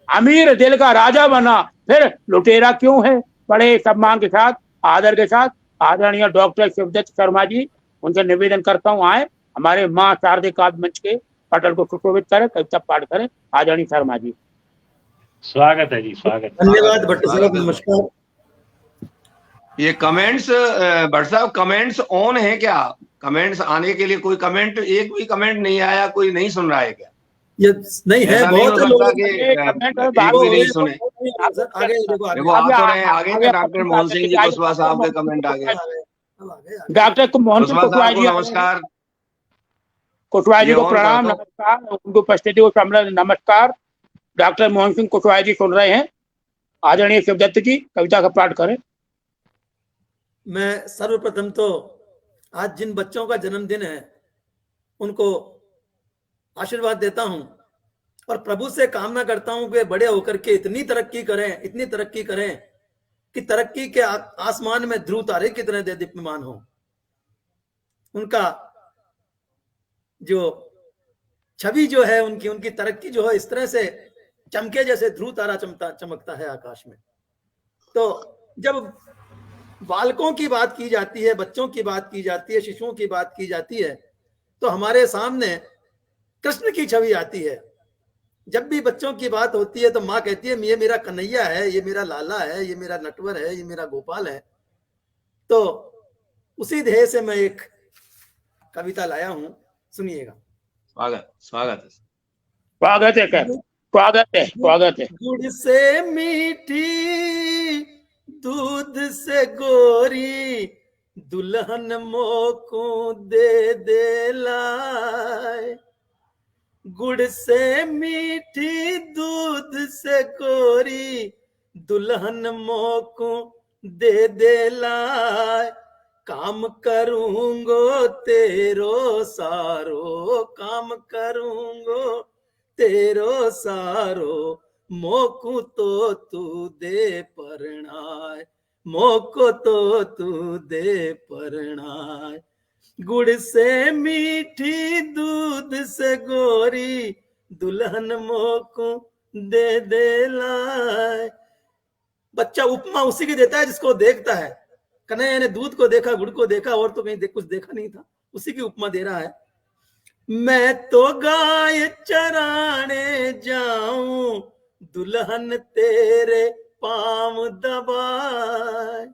अमीर दिल का राजा बना फिर लुटेरा क्यों है। बड़े सम्मान के साथ, आदर के साथ आदरणीय डॉक्टर शिवदत्त शर्मा जी, उनसे निवेदन करता हूँ आए हमारे माँ शारदे काव्य मंच के पटल को सुशोभित करें, कविता पाठ करें। आदरणीय शर्मा जी, स्वागत है जी, स्वागत। धन्यवाद भट्ट साहब, नमस्कार। ये कमेंट्स भट्ट साहब, कमेंट्स ऑन है क्या? कमेंट्स आने के लिए कोई कमेंट, एक भी कमेंट नहीं आया, कोई नहीं सुन रहा है क्या? ये नहीं है, बहुत लोग नहीं सुने। आगे देखो आ तो रहे, आगे का डॉक्टर मोहन सिंह जी कुशवाहा साहब के कमेंट आ गए। डॉक्टर मोहन सिंह कुशवाहा जी, नमस्कार। कुशवाहा जी को प्रणाम, नमस्कार, उनको उपस्थिति को नमस्कार। डॉक्टर मोहन सिंह कुशवाहा जी सुन रहे हैं, आदरणीय शिवदत्त जी कविता का पाठ करें। मैं सर्वप्रथम तो आज जिन बच्चों का जन्मदिन है उनको आशीर्वाद देता हूं और प्रभु से कामना करता हूं कि बड़े होकर के इतनी तरक्की करें कि तरक्की के आसमान में ध्रुव तारे की तरह दीप्यमान हो। उनका जो छवि जो है उनकी तरक्की जो है इस तरह से चमके जैसे ध्रुव तारा चमकता है आकाश में। तो जब बालकों की बात की जाती है, बच्चों की बात की जाती है, शिशुओं की बात की जाती है, तो हमारे सामने कृष्ण की छवि आती है। जब भी बच्चों की बात होती है तो माँ कहती है ये मेरा कन्हैया है, ये मेरा लाला है, ये मेरा नटवर है, ये मेरा गोपाल है। तो उसी ध्येय से मैं एक कविता लाया हूं, सुनिएगा। स्वागत है। गुड़ से मीठी दूध से गोरी दुल्हन मोको दे लाए। गुड़ से मीठी दूध से गोरी दुल्हन मोको दे लाए। काम करूंगो तेरो सारो, काम करूंगो तेरो सारो, मोकू तो तू दे परणाय, मोको तो तू दे परणाय। गुड़ से मीठी दूध से गोरी दुल्हन मोको दे लाए। बच्चा उपमा उसी की देता है जिसको देखता है। कन्हैया ने दूध को देखा, गुड़ को देखा, और तो कहीं कुछ देखा नहीं था, उसी की उपमा दे रहा है। मैं तो गाय चराने जाऊं दुल्हन तेरे पांव दबाए।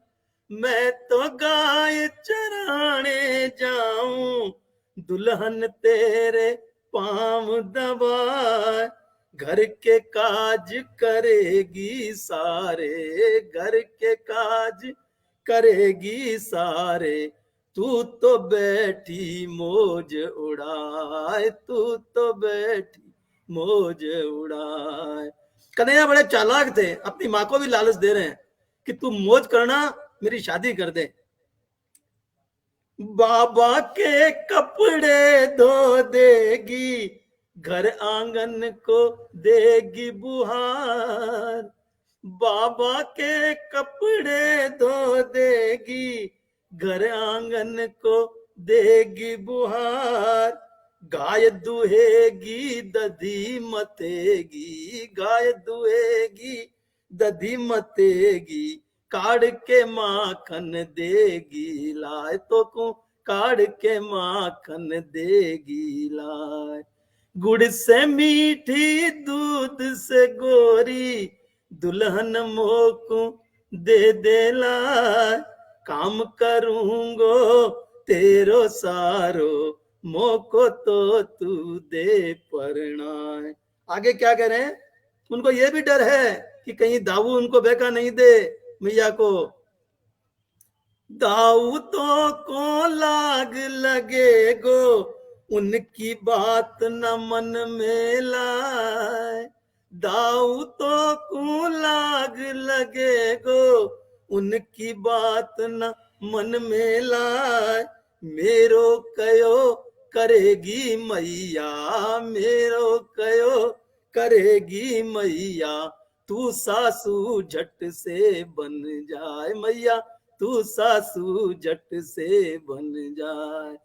मैं तो गाय चराने जाऊं दुल्हन तेरे पांव दबाए। घर के काज करेगी सारे, घर के काज करेगी सारे, तू तो बैठी मौज उड़ाए, तू तो बैठी मौज उड़ाए। कन्हैया बड़े चालाक थे, अपनी माँ को भी लालच दे रहे हैं कि तू मौज करना, मेरी शादी कर दे। बाबा के कपड़े धो देगी, घर आंगन को देगी बुहार। बाबा के कपड़े धो देगी, घर आंगन को देगी बुहार। गाय दुहेगी दधी मतेगी, गाय दुहेगी दधी मतेगी, काढ़ के माखन देगी लाए, तो को काढ़ के माखन देगी लाए। गुड़ से मीठी दूध से गोरी दुल्हन मोको दे लाए। काम करूंगो तेरो सारो, मोको तो तू दे परणाए। आगे क्या कह रहे हैं? उनको ये भी डर है कि कहीं दाऊ उनको बेका नहीं दे मैया को। दाऊ तो को लाग लगेगो, उनकी बात न मन में लाए। दाऊ तो को लाग लगेगो, उनकी बात न मन में लाए। मेरो कयो करेगी मैया, मेरो कयो करेगी मैया, तू सासू झट से बन जाए मैया, तू सासू झट से बन जाए।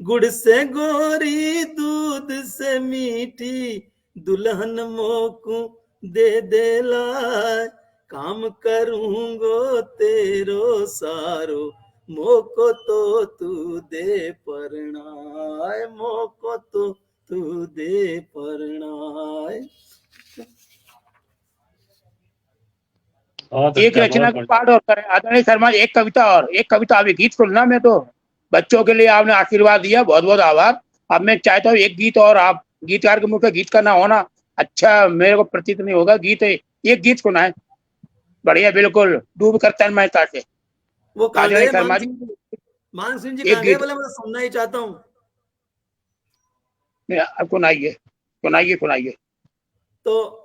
गुड़ से गोरी दूध से मीठी दुल्हन मोको दे लाए। काम करूंगो तेरो सारो, मोको तो तू दे परणाए, मोको तो तू दे परणाए। एक रचना का पाठ और करें आदरणीय शर्मा। एक कविता और एक कविता अभी गीत सुनना। मैं तो बच्चों के लिए आपने आशीर्वाद दिया, बहुत बहुत आभार। अब मैं चाहता हूँ एक गीत और, आप गीतकार के मुंह पे गीत करना होना अच्छा मेरे को प्रतीत नहीं होगा। गीत एक गीत सुनाए बढ़िया, बिल्कुल डूब कर तन्मयता से। वो आदरणीय शर्मा जी, मान सिंह जी कहाँ गए? बोले मैं सुनना ही चाहता हूँ। सुनाइए सुनाइए सुनाइए। तो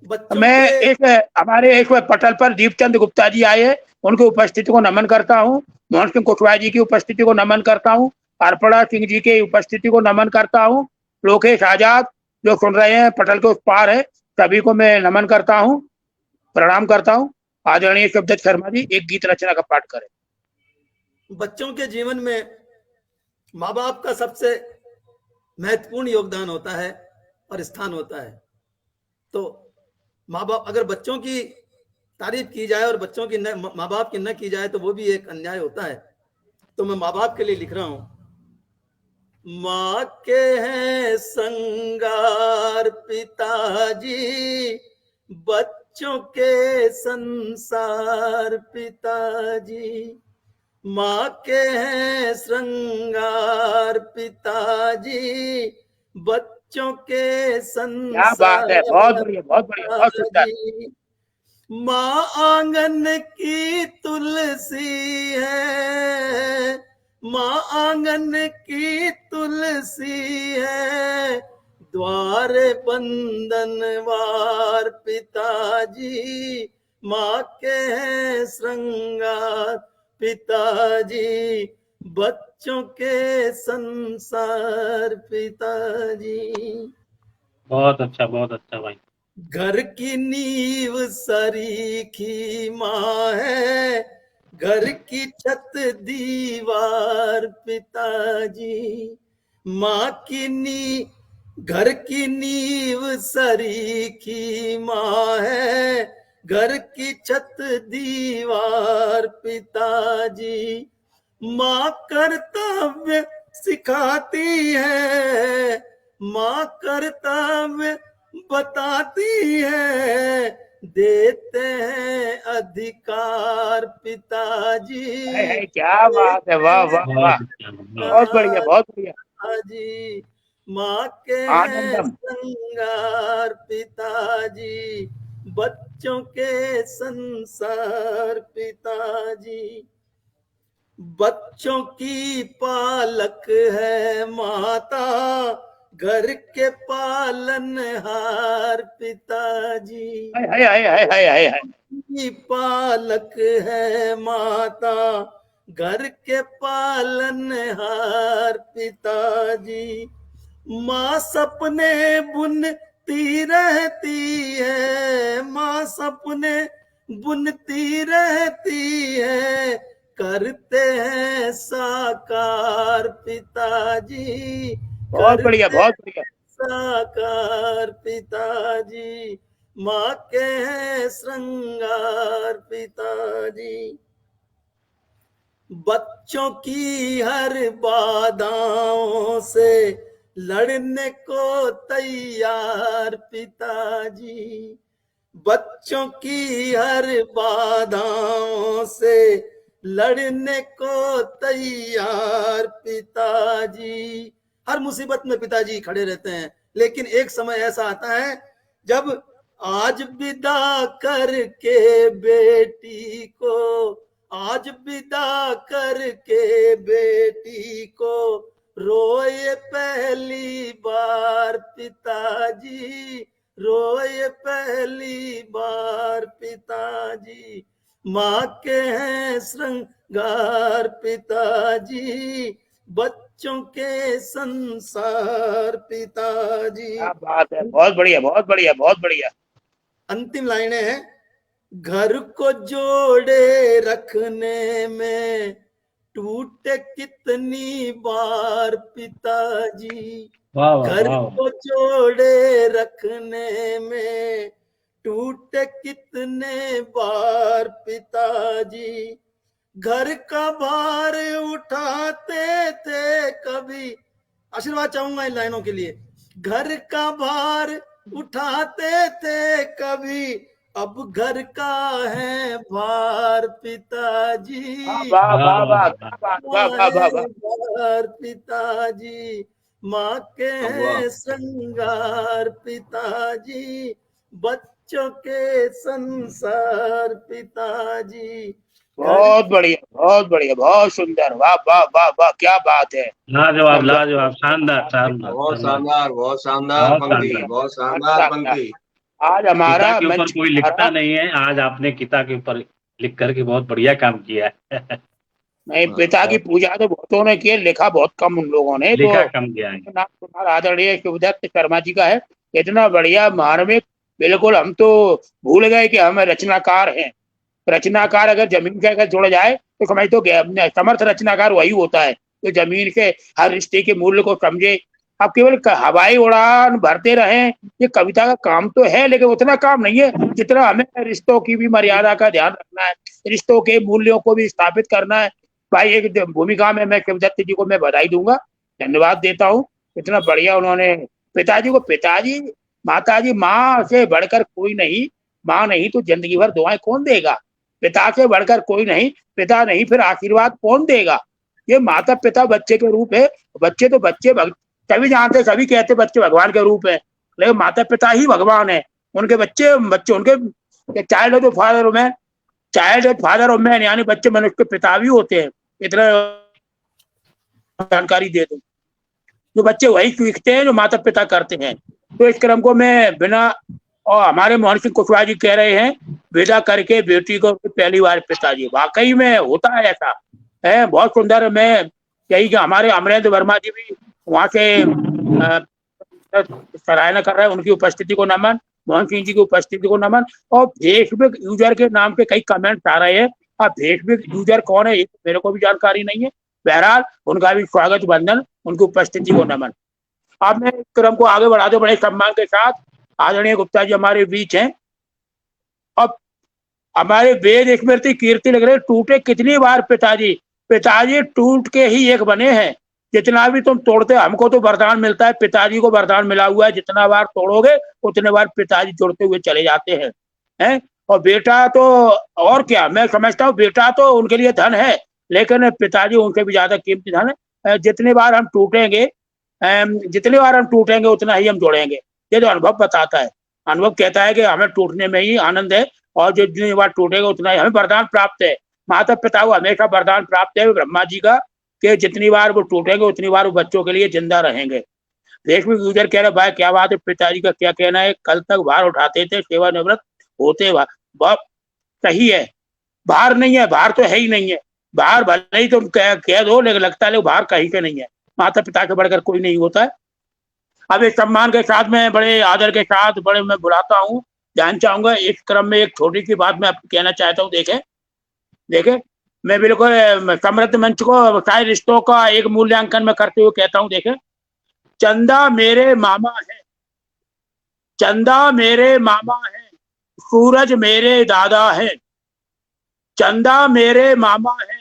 बच्चों मैं के एक हमारे एक पटल पर दीपचंद गुप्ता जी आए, उनकी उपस्थिति को नमन करता हूँ। मोहन सिंह कुशवाहा जी की उपस्थिति को नमन करता हूँ। अर्पणा सिंह जी की उपस्थिति को नमन करता हूँ। लोकेश आजाद जो सुन रहे हैं, पटल के उस पार है, सभी को मैं नमन करता हूँ, प्रणाम करता हूँ। आदरणीय शिवदत्त शर्मा जी एक गीत रचना का पाठ करें। बच्चों के जीवन में माँ बाप का सबसे महत्वपूर्ण योगदान होता है और स्थान होता है। तो माँ बाप, अगर बच्चों की तारीफ की जाए और बच्चों की माँ बाप की न की जाए तो वो भी एक अन्याय होता है। तो मैं माँ बाप के लिए लिख रहा हूं। माँ के हैं श्रृंगार पिताजी, बच्चों के संसार पिताजी। माँ के हैं श्रृंगार पिताजी, बच्चों के क्या बात है, संसार बहुत बढ़िया, बहुत बढ़िया, बहुत सुंदर। पिताजी। माँ आंगन की तुलसी है, माँ आंगन की तुलसी है, द्वार बंधनवार पिताजी। माँ के हैं श्रृंगार पिताजी, बच्चों के संसार पिताजी। बहुत अच्छा भाई। घर की नींव सरीखी माँ है, घर की छत दीवार पिताजी। माँ की घर की नींव सरीखी माँ है, घर की छत दीवार पिताजी। माँ कर्तव्य सिखाती है, माँ कर्तव्य बताती है, देते हैं अधिकार पिताजी। क्या बात है, वाह वाह वाह, बहुत बढ़िया, बहुत बढ़िया। पिताजी माँ के हैं आनंदम। श्रृंगार पिताजी, बच्चों के संसार पिताजी। बच्चों की पालक है माता, घर के पालनहार पिताजी। हाय हाय हाय हाय हाय हाय। की पालक है माता, घर के पालनहार पिताजी। माँ सपने बुनती रहती है, माँ सपने बुनती रहती है, करते हैं साकार पिताजी। बहुत बढ़िया, बहुत बढ़िया। साकार पिताजी, माँ के हैं श्रृंगार पिताजी। बच्चों की हर बाधाओं से लड़ने को तैयार पिताजी। बच्चों की हर बाधाओं से लड़ने को तैयार पिताजी। हर मुसीबत में पिताजी खड़े रहते हैं, लेकिन एक समय ऐसा आता है जब आज विदा करके बेटी को, आज विदा करके बेटी को रोए पहली बार पिताजी, रोए पहली बार पिताजी। माँ के हैं श्रृंगार पिताजी, बच्चों के संसार पिताजी। क्या बात है, बहुत बढ़िया, बहुत बढ़िया, बहुत बढ़िया। अंतिम लाइनें हैं। घर को जोड़े रखने में टूटे कितनी बार पिताजी। घर को जोड़े रखने में टूटे कितने बार पिताजी। घर का भार उठाते थे कभी, आशीर्वाद चाहूंगा इन लाइनों के लिए। घर का भार उठाते थे कभी, अब घर का है भार पिताजी। भार पिताजी, माँ के हैं श्रृंगार पिताजी, बच्चों के संसार पिताजी। बहुत बढ़िया, बहुत बढ़िया, बहुत सुंदर, वाह वाह वाह वाह, क्या बात है। लाजवाब, शानदार, बहुत शानदार, बहुत शानदार पंक्ति, बहुत शानदार पंक्ति। आज हमारा पिता के ऊपर मंच कोई लिखता नहीं है, आज आपने पिता के ऊपर लिख करके बहुत बढ़िया काम किया है। नहीं, पिता की पूजा तो बहुतों ने की है, लिखा बहुत कम उन लोगों ने। तो लिखा कम किया है। नाम तुम्हारा आदरणीय शिवदत्त शर्मा जी का है, इतना बढ़िया मार्मिक। बिल्कुल हम तो भूल गए कि हम रचनाकार हैं। रचनाकार अगर जमीन से अगर जुड़ जाए तो समझ तो समर्थ रचनाकार वही होता है जो जमीन के हर रिश्ते के मूल्य को समझे। अब केवल हवाई उड़ान भरते रहें, ये कविता का काम तो है, लेकिन उतना काम नहीं है जितना हमें रिश्तों की भी मर्यादा का ध्यान रखना है, रिश्तों के मूल्यों को भी स्थापित करना है। भाई एक भूमिका में मैं शिवदत्त जी को मैं बधाई दूंगा, धन्यवाद देता हूँ। इतना बढ़िया उन्होंने पिताजी को, पिताजी माताजी माँ से बढ़कर कोई नहीं, माँ नहीं तो जिंदगी भर दुआएं कौन देगा, पिता से बढ़कर कोई नहीं, पिता नहीं फिर आशीर्वाद कौन देगा। ये माता पिता बच्चे के रूप है। बच्चे तो बच्चे सभी जानते, सभी कहते बच्चे भगवान के रूप है, लेकिन माता पिता ही भगवान है। उनके बच्चे बच्चे उनके child of father man, child of father of man, यानी बच्चे मनुष्य के पिता भी होते हैं। इतना जानकारी दे दूं, जो बच्चे वही सीखते हैं जो माता पिता करते हैं। तो इस क्रम को मैं बिना, और हमारे मोहन सिंह कुशवाहा जी कह रहे हैं विदा करके बेटी को पहली बार पिताजी, वाकई में होता है ऐसा है, बहुत सुंदर। मैं यही कि हमारे अमरेंद्र वर्मा जी भी वहां से सराहना कर रहे हैं, उनकी उपस्थिति को नमन, मोहन सिंह जी की उपस्थिति को नमन। और फेसबुक यूजर के नाम पे कई कमेंट्स आ रहे हैं, अब फेसबुक यूजर कौन है ये मेरे को भी जानकारी नहीं है। बहरहाल उनका भी स्वागत वंदन, उनकी उपस्थिति को नमन। अब मैं क्रम को आगे बढ़ाते बड़े सम्मान के साथ, आदरणीय गुप्ता जी हमारे बीच हैं। अब हमारे वेद स्मृति कीर्ति लग रहे, टूटे कितनी बार पिताजी, पिताजी टूट के ही एक बने हैं। जितना भी तुम तोड़ते, हमको तो वरदान मिलता है, पिताजी को वरदान मिला हुआ है, जितना बार तोड़ोगे उतने बार पिताजी जुड़ते हुए चले जाते हैं, हैं? और बेटा तो, और क्या, मैं समझता हूँ बेटा तो उनके लिए धन है, लेकिन पिताजी उनसे भी ज्यादा कीमती धन है। जितनी बार हम टूटेंगे, उतना ही हम जुड़ेंगे, ये तो अनुभव बताता है। अनुभव कहता है कि हमें टूटने में ही आनंद है, और जो जितनी बार टूटेगा उतना ही हमें वरदान प्राप्त है। माता पिता को हमेशा वरदान प्राप्त है ब्रह्मा जी का, कि जितनी बार वो टूटेंगे उतनी बार वो बच्चों के लिए जिंदा रहेंगे। फेसबुक यूजर कह रहे भाई क्या बात है, पिताजी का क्या कहना है, कल तक भार उठाते थे, सेवानिवृत्त होते, बहुत सही है। भार नहीं है, भार तो है ही नहीं है, भार भले ही तुम कह दो, लेकिन लगता है भार कहीं के नहीं है, माता पिता के बढ़कर कोई नहीं होता है। अब एक सम्मान के साथ में, बड़े आदर के साथ, बड़े मैं बुलाता हूँ, ध्यान चाहूंगा इस क्रम में एक छोटी सी बात मैं आपको कहना चाहता हूँ। देखे मैं बिल्कुल समृद्ध मंच को सारे रिश्तों का एक मूल्यांकन में करते हुए कहता हूँ, देखे चंदा मेरे मामा है, चंदा मेरे मामा है, सूरज मेरे दादा है, चंदा मेरे मामा है,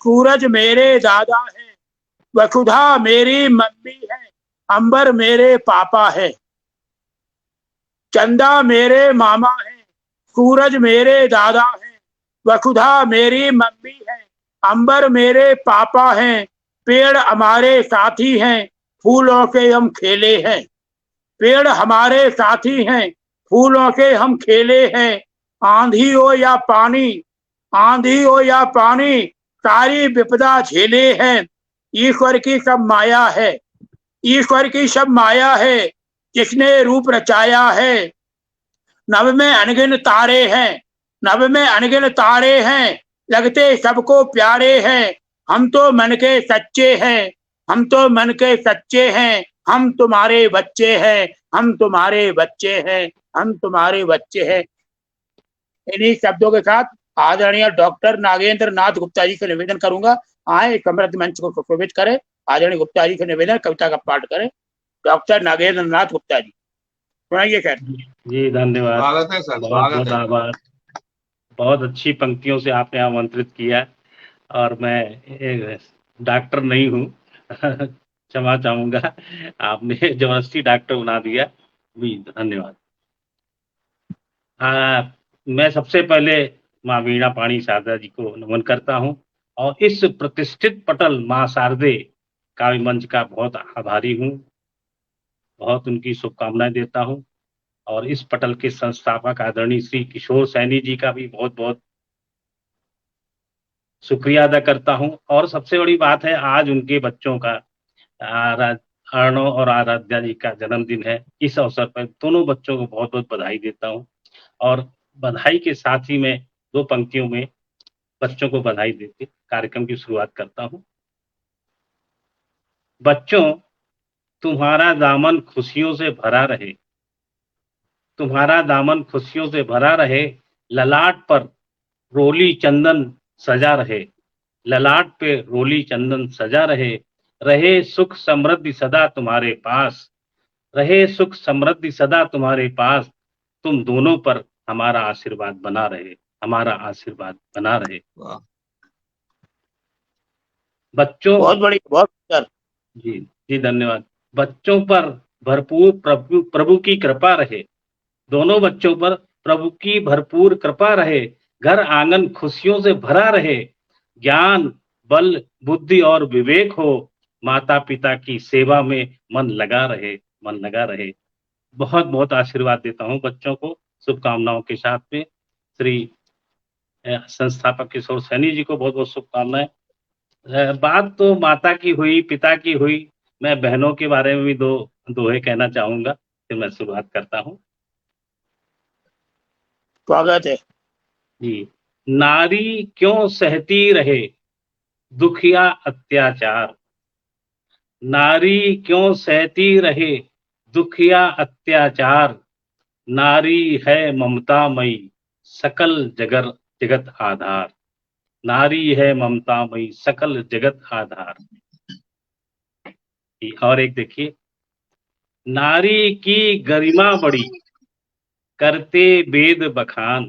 सूरज मेरे दादा है, वसुधा मेरी मम्मी है, अंबर मेरे पापा है। चंदा मेरे मामा है, सूरज मेरे दादा है, वसुधा मेरी मम्मी है, अंबर मेरे पापा हैं, पेड़ हमारे साथी हैं, फूलों से हम खेले हैं, पेड़ हमारे साथी हैं, फूलों से हम खेले हैं। आंधी हो या पानी, आंधी हो या पानी, सारी विपदा झेले हैं। ईश्वर की सब माया है, ईश्वर की सब माया है, जिसने रूप रचाया है। नभ में अनगिन तारे हैं, नभ में अनगिन तारे हैं, लगते सबको प्यारे हैं। हम तो मन के सच्चे हैं, हम तो मन के सच्चे हैं, हम तुम्हारे बच्चे हैं, हम तुम्हारे बच्चे हैं, हम तुम्हारे बच्चे हैं। इन्हीं शब्दों के साथ आदरणीय डॉक्टर नागेंद्र नाथ गुप्ता जी से निवेदन करूंगा, आए समृद्ध मंच को सुशोभित करें। आदरणीय गुप्ता जी से निवेदन, कविता का पाठ करें। डॉक्टर नागेंद्र नाथ गुप्ता जी, सुनाइए सर। जी धन्यवाद, स्वागत है सर, बहुत स्वागत बहुत है। आभार। बहुत अच्छी पंक्तियों से आपने आमंत्रित किया, और मैं एक डॉक्टर नहीं हूँ क्षमा चाहूंगा, आपने जबरदस्ती डॉक्टर बना दिया। भी धन्यवाद। मैं सबसे पहले माँ वीणा पाणी शारदा जी को नमन करता हूँ, और इस प्रतिष्ठित पटल माँ शारदे काव्य मंच का बहुत आभारी हूँ, बहुत उनकी शुभकामनाएं देता हूँ। और इस पटल के संस्थापक आदरणीय श्री किशोर सैनी जी का भी बहुत बहुत शुक्रिया अदा करता हूँ। और सबसे बड़ी बात है, आज उनके बच्चों का अर्णव और आराध्या जी का जन्मदिन है। इस अवसर पर दोनों बच्चों को बहुत बहुत बधाई देता हूँ और बधाई के साथ ही मैं 2 पंक्तियों में बच्चों को बधाई देते कार्यक्रम की शुरुआत करता हूँ। बच्चों, तुम्हारा दामन खुशियों से भरा रहे, तुम्हारा दामन खुशियों से भरा रहे, ललाट पर रोली चंदन सजा रहे, ललाट पे रोली चंदन सजा रहे, रहे सुख समृद्धि सदा तुम्हारे पास, रहे सुख समृद्धि सदा तुम्हारे पास, तुम दोनों पर हमारा आशीर्वाद बना रहे, हमारा आशीर्वाद बना रहे। वाह, बच्चों, बहुत बड़ी, बहुत सुंदर। जी जी धन्यवाद। बच्चों पर भरपूर प्रभु की कृपा रहे, दोनों बच्चों पर प्रभु की भरपूर कृपा रहे, घर आंगन खुशियों से भरा रहे, ज्ञान बल बुद्धि और विवेक हो, माता पिता की सेवा में मन लगा रहे, मन लगा रहे। बहुत बहुत आशीर्वाद देता हूँ बच्चों को शुभकामनाओं के साथ में। श्री संस्थापक किशोर सैनी जी को बहुत बहुत शुभकामनाएं। बात तो माता की हुई, पिता की हुई, मैं बहनों के बारे में भी 2 दोहे कहना चाहूंगा, फिर मैं शुरुआत करता हूँ। स्वागत है जी, नारी क्यों सहती रहे दुखिया अत्याचार, नारी क्यों सहती रहे दुखिया अत्याचार, नारी है ममतामयी सकल जगत आधार, नारी है ममतामयी सकल जगत आधार। और एक देखिए, नारी की गरिमा बड़ी करते वेद बखान,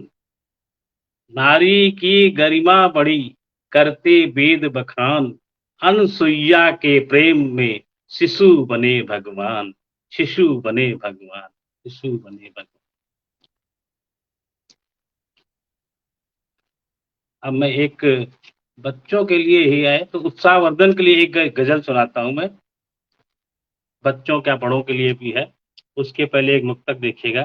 नारी की गरिमा बड़ी करते वेद बखान, अनसुईया के प्रेम में शिशु बने भगवान, शिशु बने भगवान, शिशु बने भगवान। अब मैं एक बच्चों के लिए ही है तो उत्साहवर्धन के लिए एक गजल सुनाता हूं मैं, बच्चों क्या बड़ों के लिए भी है। उसके पहले एक मुक्तक देखिएगा।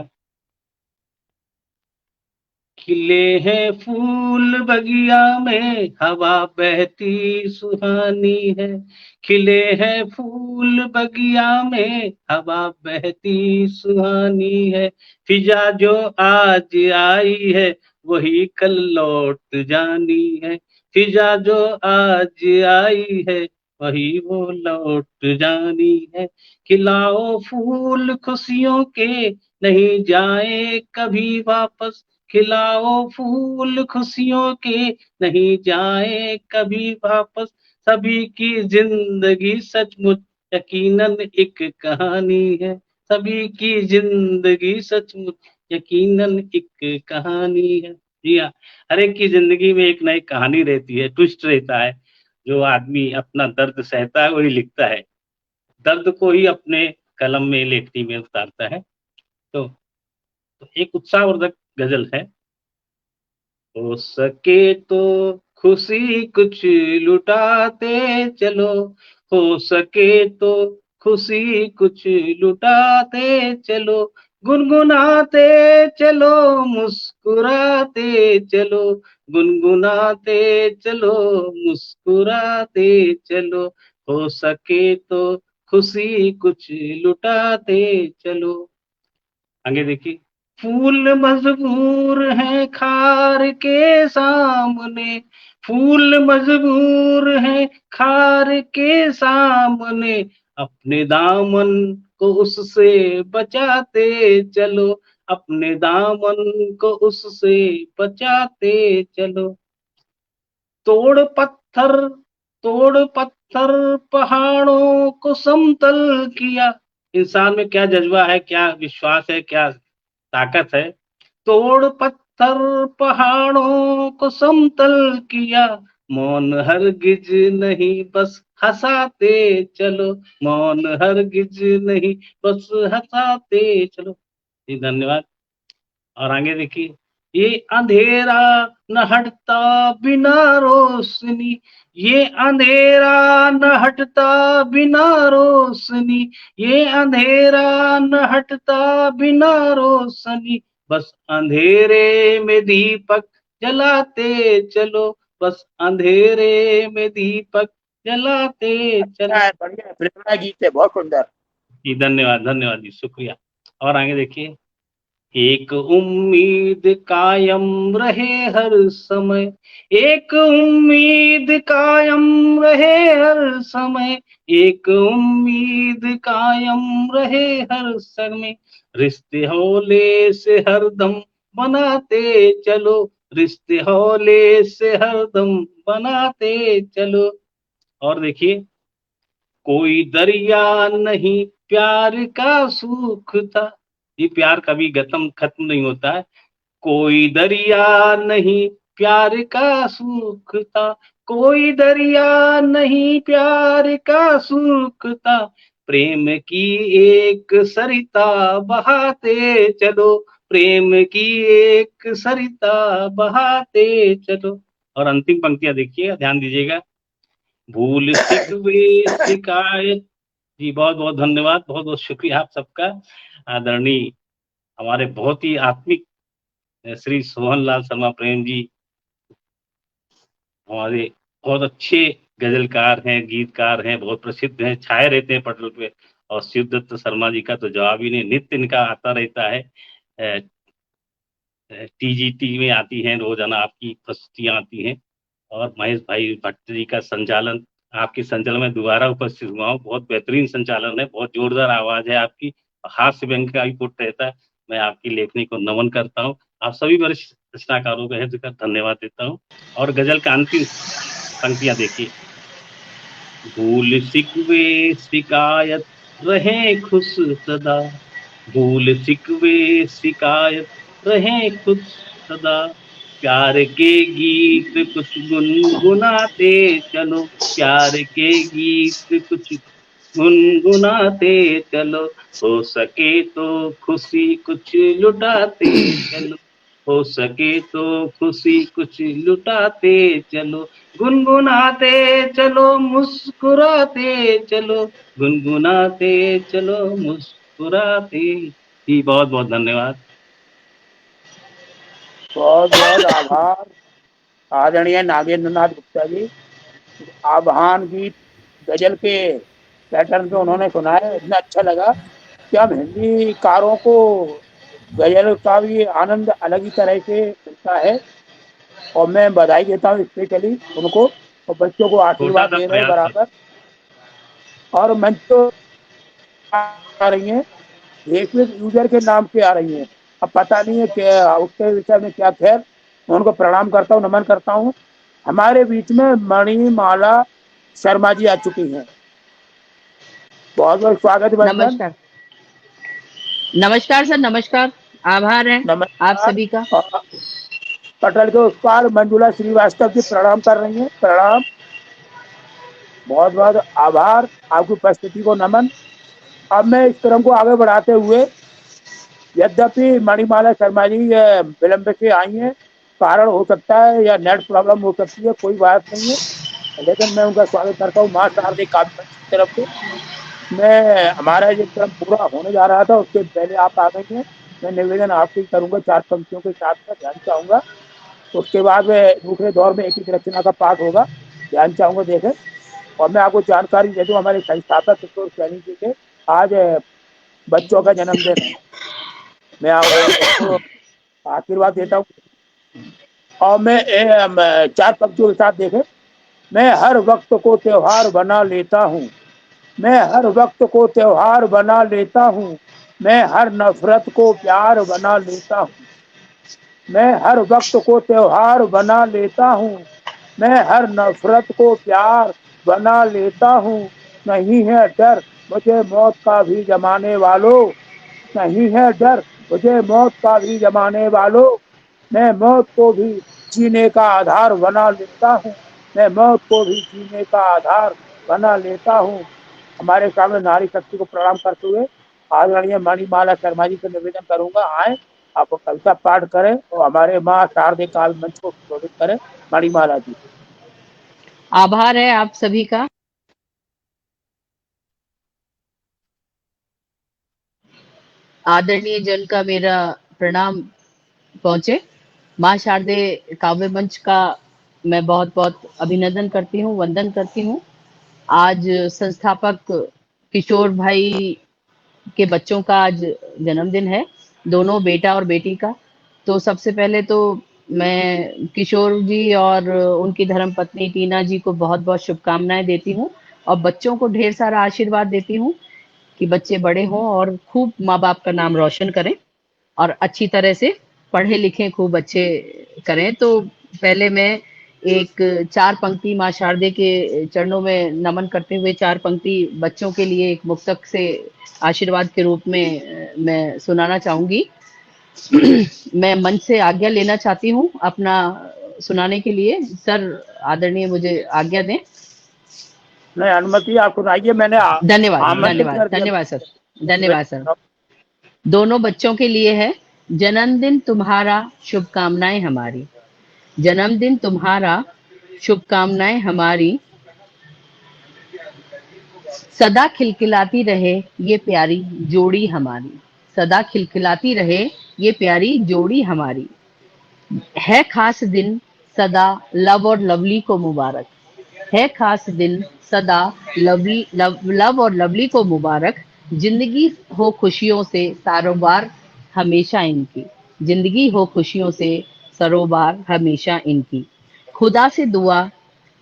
खिले हैं फूल बगिया में हवा बहती सुहानी है, खिले हैं फूल बगिया में हवा बहती सुहानी है, फिजा जो आज आई है वही कल लौट जानी है, फिजा जो आज आई है वही वो लौट जानी है, खिलाओ फूल खुशियों के नहीं जाए कभी वापस, खिलाओ फूल खुशियों के नहीं जाए कभी वापस, सभी की जिंदगी सचमुच यकीनन एक कहानी है, सभी की जिंदगी सचमुच यकीनन एक कहानी है। जी हाँ, हर एक की जिंदगी में एक ना एक कहानी रहती है, ट्विस्ट रहता है। जो आदमी अपना दर्द सहता है वही लिखता है, दर्द को ही अपने कलम में लेखनी में उतारता है। तो एक उत्साहवर्धक गजल है। हो सके तो खुशी कुछ लुटाते चलो, हो सके तो खुशी कुछ लुटाते चलो, गुनगुनाते चलो मुस्कुराते चलो, गुनगुनाते चलो मुस्कुराते चलो, हो सके तो खुशी कुछ लुटाते चलो। आगे देखिए, फूल मजबूर है खार के सामने, फूल मजबूर है खार के सामने, अपने दामन को उससे बचाते चलो, अपने दामन को उससे बचाते चलो। तोड़ पत्थर, तोड़ पत्थर पहाड़ों को समतल किया, इंसान में क्या जज्बा है, क्या विश्वास है, क्या ताकत है। तोड़ पत्थर पहाड़ों को समतल किया, मौन हरगिज नहीं बस हंसाते चलो, मौन हरगिज नहीं बस हंसाते चलो। जी धन्यवाद। और आगे देखिए, ये अंधेरा न हटता बिना रोशनी, ये अंधेरा न हटता बिना रोशनी, ये अंधेरा न हटता बिना रोशनी, बस अंधेरे में दीपक जलाते चलो, बस अंधेरे में दीपक जलाते चलो। बढ़िया प्रेरणा गीत है, बहुत सुंदर। जी धन्यवाद धन्यवाद जी, शुक्रिया। और आगे देखिए, एक उम्मीद कायम रहे हर समय, एक उम्मीद कायम रहे हर समय, एक उम्मीद कायम रहे हर समय, रिश्ते हौले से हरदम बनाते चलो, रिश्ते हौले से हरदम बनाते चलो। और देखिए, कोई दरिया नहीं प्यार का सूख था, ये प्यार कभी खत्म नहीं होता है। कोई दरिया नहीं प्यार का सूख था, कोई दरिया नहीं प्यार का सूख था, प्रेम की एक सरिता बहाते चलो, प्रेम की एक सरिता बहाते चलो। और अंतिम पंक्तियां देखिए, ध्यान दीजिएगा, भूल सिकवे शिकायत। जी बहुत बहुत धन्यवाद, बहुत बहुत शुक्रिया आप सबका। आदरणीय हमारे बहुत ही आत्मिक श्री सोहन लाल शर्मा प्रेम जी हमारे बहुत अच्छे गजलकार हैं, गीतकार हैं, बहुत प्रसिद्ध हैं, छाए रहते हैं पटल पे। और शिवदत्त शर्मा जी का तो जवाब ही नहीं, नित्य इनका आता रहता है, टीजीटी में आती हैं, रोजाना आपकी प्रस्तुतियां आती हैं। और महेश भाई भट्ट जी का संचालन, आपके संचालन में दोबारा उपस्थित हुआ हूँ, बहुत बेहतरीन संचालन है, बहुत जोरदार आवाज है आपकी, हास्य व्यंग का भी पुट रहता है। मैं आपकी लेखनी को नमन करता हूँ, आप सभी वरिष्ठ रचनाकारों का हृदय का धन्यवाद देता हूँ। और गजल का अंतिम पंक्तियां देखिए, भूल सिकवे शिकायत रहे खुश सदा, भूल सिकवे शिकायत रहे खुश सदा, प्यार के गीत कुछ गुनगुनाते चलो, प्यार के गीत कुछ गुनगुनाते चलो, हो सके तो खुशी कुछ लुटाते चलो, हो सके तो खुशी कुछ लुटाते चलो, गुनगुनाते चलो मुस्कुराते चलो, गुनगुनाते चलो मुस्कुराते। जी बहुत बहुत धन्यवाद। बहुत बहुत आभार आदरणीय नागेंद्र नाथ गुप्ता जी। आभान गीत गजल के पैटर्न पे उन्होंने सुनाया, इतना अच्छा लगा कि हम हिंदी कारों को गजल का भी आनंद अलग ही तरह से मिलता है। और मैं बधाई देता हूँ स्पेशली उनको, और बच्चों को छोटा आशीर्वाद सा दे रहे हैं प्रयास है। बराबर। और मंच तो आ रही है, फेसबुक यूजर के नाम से आ रही है, अब पता नहीं है क्या उसके विषय में क्या। खैर मैं उनको प्रणाम करता हूँ, नमन करता हूँ। हमारे बीच में मणिमाला शर्मा जी आ चुकी हैं, बहुत बहुत स्वागत वंदन। नमस्कार। नमस्कार सर, नमस्कार। आभार है आप नमस्कार। सभी का। और पटल के उस पार मंजुला श्रीवास्तव जी प्रणाम कर रही हैं, प्रणाम, बहुत बहुत आभार, आपकी उपस्थिति को नमन। अब मैं इस क्रम को आगे बढ़ाते हुए, यद्यपि मणिमाला शर्मा जी विलंब से आई हैं, कारण हो सकता है या नेट प्रॉब्लम हो सकती है, कोई बात नहीं है, लेकिन मैं उनका स्वागत करता हूँ माँ शारदे काव्य मंच की तरफ से। मैं हमारा ये क्रम पूरा होने जा रहा था, उसके पहले आप आ गई हैं, मैं निवेदन आपसे करूंगा, 4 पंक्तियों के साथ में ध्यान चाहूंगा। उसके बाद में दूसरे दौर में एक एक रचना का पाठ होगा, ध्यान चाहूंगा देखें। और मैं आपको जानकारी दे दूं, हमारे संस्थापक किशोर सैनी जी के आज बच्चों का जन्मदिन है, मैं आपको आशीर्वाद देता हूँ। और मैं 4 पंक्तियों के साथ देखें, मैं हर वक्त को त्योहार बना लेता हूँ, मैं हर वक्त को त्योहार बना लेता हूँ, मैं हर नफरत को प्यार बना लेता हूँ, मैं हर वक्त को त्योहार बना लेता हूँ, मैं हर नफरत को प्यार बना लेता हूँ, नहीं है डर मुझे मौत का भी जमाने वालों, नहीं है डर मुझे मौत का भी जमाने वालों, मैं मौत को भी जीने का आधार बना लेता हूँ, मैं मौत को भी जीने का आधार बना लेता हूँ। हमारे सामने नारी शक्ति को प्रणाम करते हुए आदरणीय मणिमाला शर्मा जी से निवेदन करूंगा, आए आप कविता पाठ करें और हमारे माँ शारदे काव्य मंच को संबोधित करें। मणिमाला जी। आभार है आप सभी का। आदरणीय जन का मेरा प्रणाम पहुंचे। माँ शारदे काव्य मंच का मैं बहुत बहुत अभिनंदन करती हूँ, वंदन करती हूँ। आज संस्थापक किशोर भाई के बच्चों का आज जन्मदिन है, दोनों बेटा और बेटी का। तो सबसे पहले तो मैं किशोर जी और उनकी धर्मपत्नी टीना जी को बहुत बहुत शुभकामनाएं देती हूँ और बच्चों को ढेर सारा आशीर्वाद देती हूँ कि बच्चे बड़े हों और खूब माँ बाप का नाम रोशन करें और अच्छी तरह से पढ़े लिखें, खूब अच्छे करें। तो पहले मैं एक 4 पंक्ति माँ शारदे के चरणों में नमन करते हुए 4 पंक्ति बच्चों के लिए एक मुक्तक से आशीर्वाद के रूप में मैं सुनाना चाहूंगी। मैं मंच से आज्ञा लेना चाहती हूँ अपना सुनाने के लिए। सर आदरणीय मुझे आज्ञा दें। नहीं, अनुमति आप सुनाइए। मैंने धन्यवाद आमंत्रित धन्यवाद कर दिया। धन्यवाद सर, धन्यवाद सर। दोनों बच्चों के लिए है। जन्मदिन तुम्हारा, शुभकामनाएं हमारी। जन्मदिन तुम्हारा, शुभकामनाएं हमारी। सदा खिलखिलाती रहे ये प्यारी जोड़ी हमारी। सदा खिलखिलाती रहे ये प्यारी जोड़ी हमारी। है खास दिन सदा लव और लवली को मुबारक। है खास दिन सदा लव और लवली को मुबारक। जिंदगी हो खुशियों से सरोबार हमेशा इनकी। जिंदगी हो खुशियों से सरोबार हमेशा इनकी। खुदा से दुआ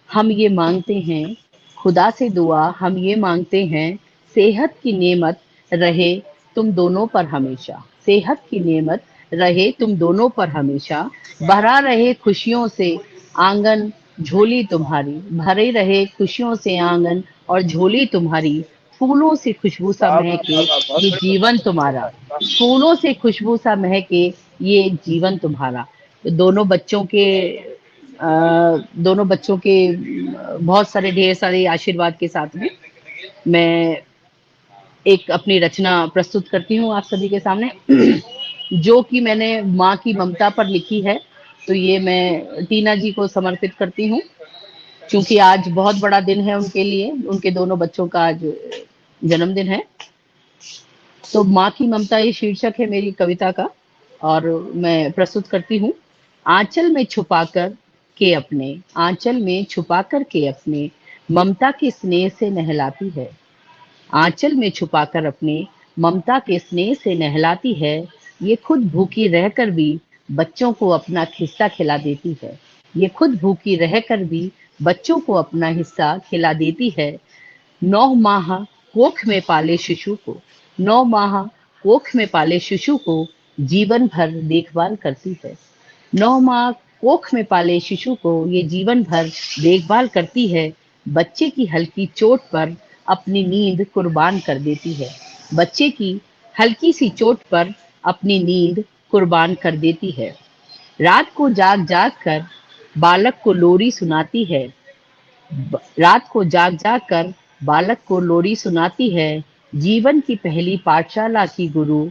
हम ये मांगते हैं। खुदा से दुआ हम ये मांगते हैं। सेहत की नेमत रहे तुम दोनों पर हमेशा। सेहत की नेमत रहे तुम दोनों पर हमेशा। भरा रहे खुशियों से आंगन झोली तुम्हारी। भरे रहे खुशियों से आंगन और झोली तुम्हारी। फूलों से खुशबू सा महके ये जीवन तुम्हारा। फूलों से खुशबू सा महके ये जीवन तुम्हारा। दोनों बच्चों के दोनों बच्चों के बहुत सारे ढेर सारे आशीर्वाद के साथ में मैं एक अपनी रचना प्रस्तुत करती हूँ आप सभी के सामने, जो कि मैंने माँ की ममता पर लिखी है। तो ये मैं टीना जी को समर्पित करती हूँ, क्योंकि आज बहुत बड़ा दिन है उनके लिए। उनके दोनों बच्चों का आज जन्मदिन है। तो माँ की ममता ये शीर्षक है मेरी कविता का और मैं प्रस्तुत करती हूँ। आंचल में छुपाकर के अपने, आंचल में छुपाकर के अपने ममता के स्नेह से नहलाती है। आंचल में छुपाकर अपने ममता के स्नेह से नहलाती है। ये खुद भूखी रहकर भी बच्चों को अपना हिस्सा खिला देती है। ये खुद भूखी रहकर भी बच्चों को अपना हिस्सा खिला देती है। 9 माह कोख में पाले शिशु को, 9 माह कोख में पाले शिशु को जीवन भर देखभाल करती है। 9 माह कोख में पाले शिशु को ये जीवन भर देखभाल करती है। बच्चे की हल्की चोट पर अपनी नींद कुर्बान कर देती है। बच्चे की हल्की सी चोट पर अपनी नींद कुर्बान कर देती है। रात को जाग जाग कर बालक को लोरी सुनाती है। रात को जाग जाग कर बालक को लोरी सुनाती है। जीवन की पहली पाठशाला की गुरु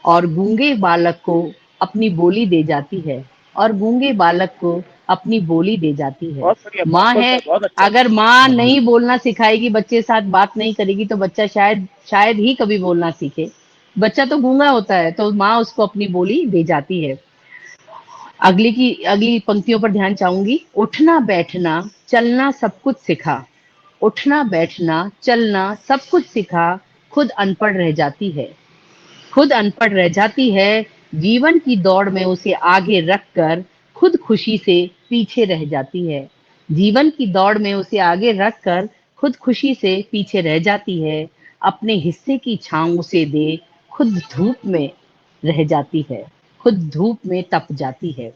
और गूंगे बालक को अपनी बोली दे जाती है। और गूंगे बालक को अपनी बोली दे जाती है। माँ है, अगर माँ नहीं बोलना सिखाएगी, बच्चे साथ बात नहीं करेगी, तो बच्चा शायद ही कभी बोलना सीखे। बच्चा तो गूंगा होता है, तो माँ उसको अपनी बोली दे जाती है। अगली पंक्तियों पर ध्यान चाहूंगी। उठना बैठना चलना सब कुछ सिखा। उठना बैठना चलना सब कुछ सिखा। खुद अनपढ़ रह जाती है। खुद अनपढ़ रह जाती है। जीवन की दौड़ में उसे आगे रखकर खुद खुशी से पीछे रह जाती है। जीवन की दौड़ में उसे आगे रखकर खुद खुशी से पीछे रह जाती है। अपने हिस्से की छांव उसे दे खुद धूप में रह जाती है। खुद धूप में तप जाती है।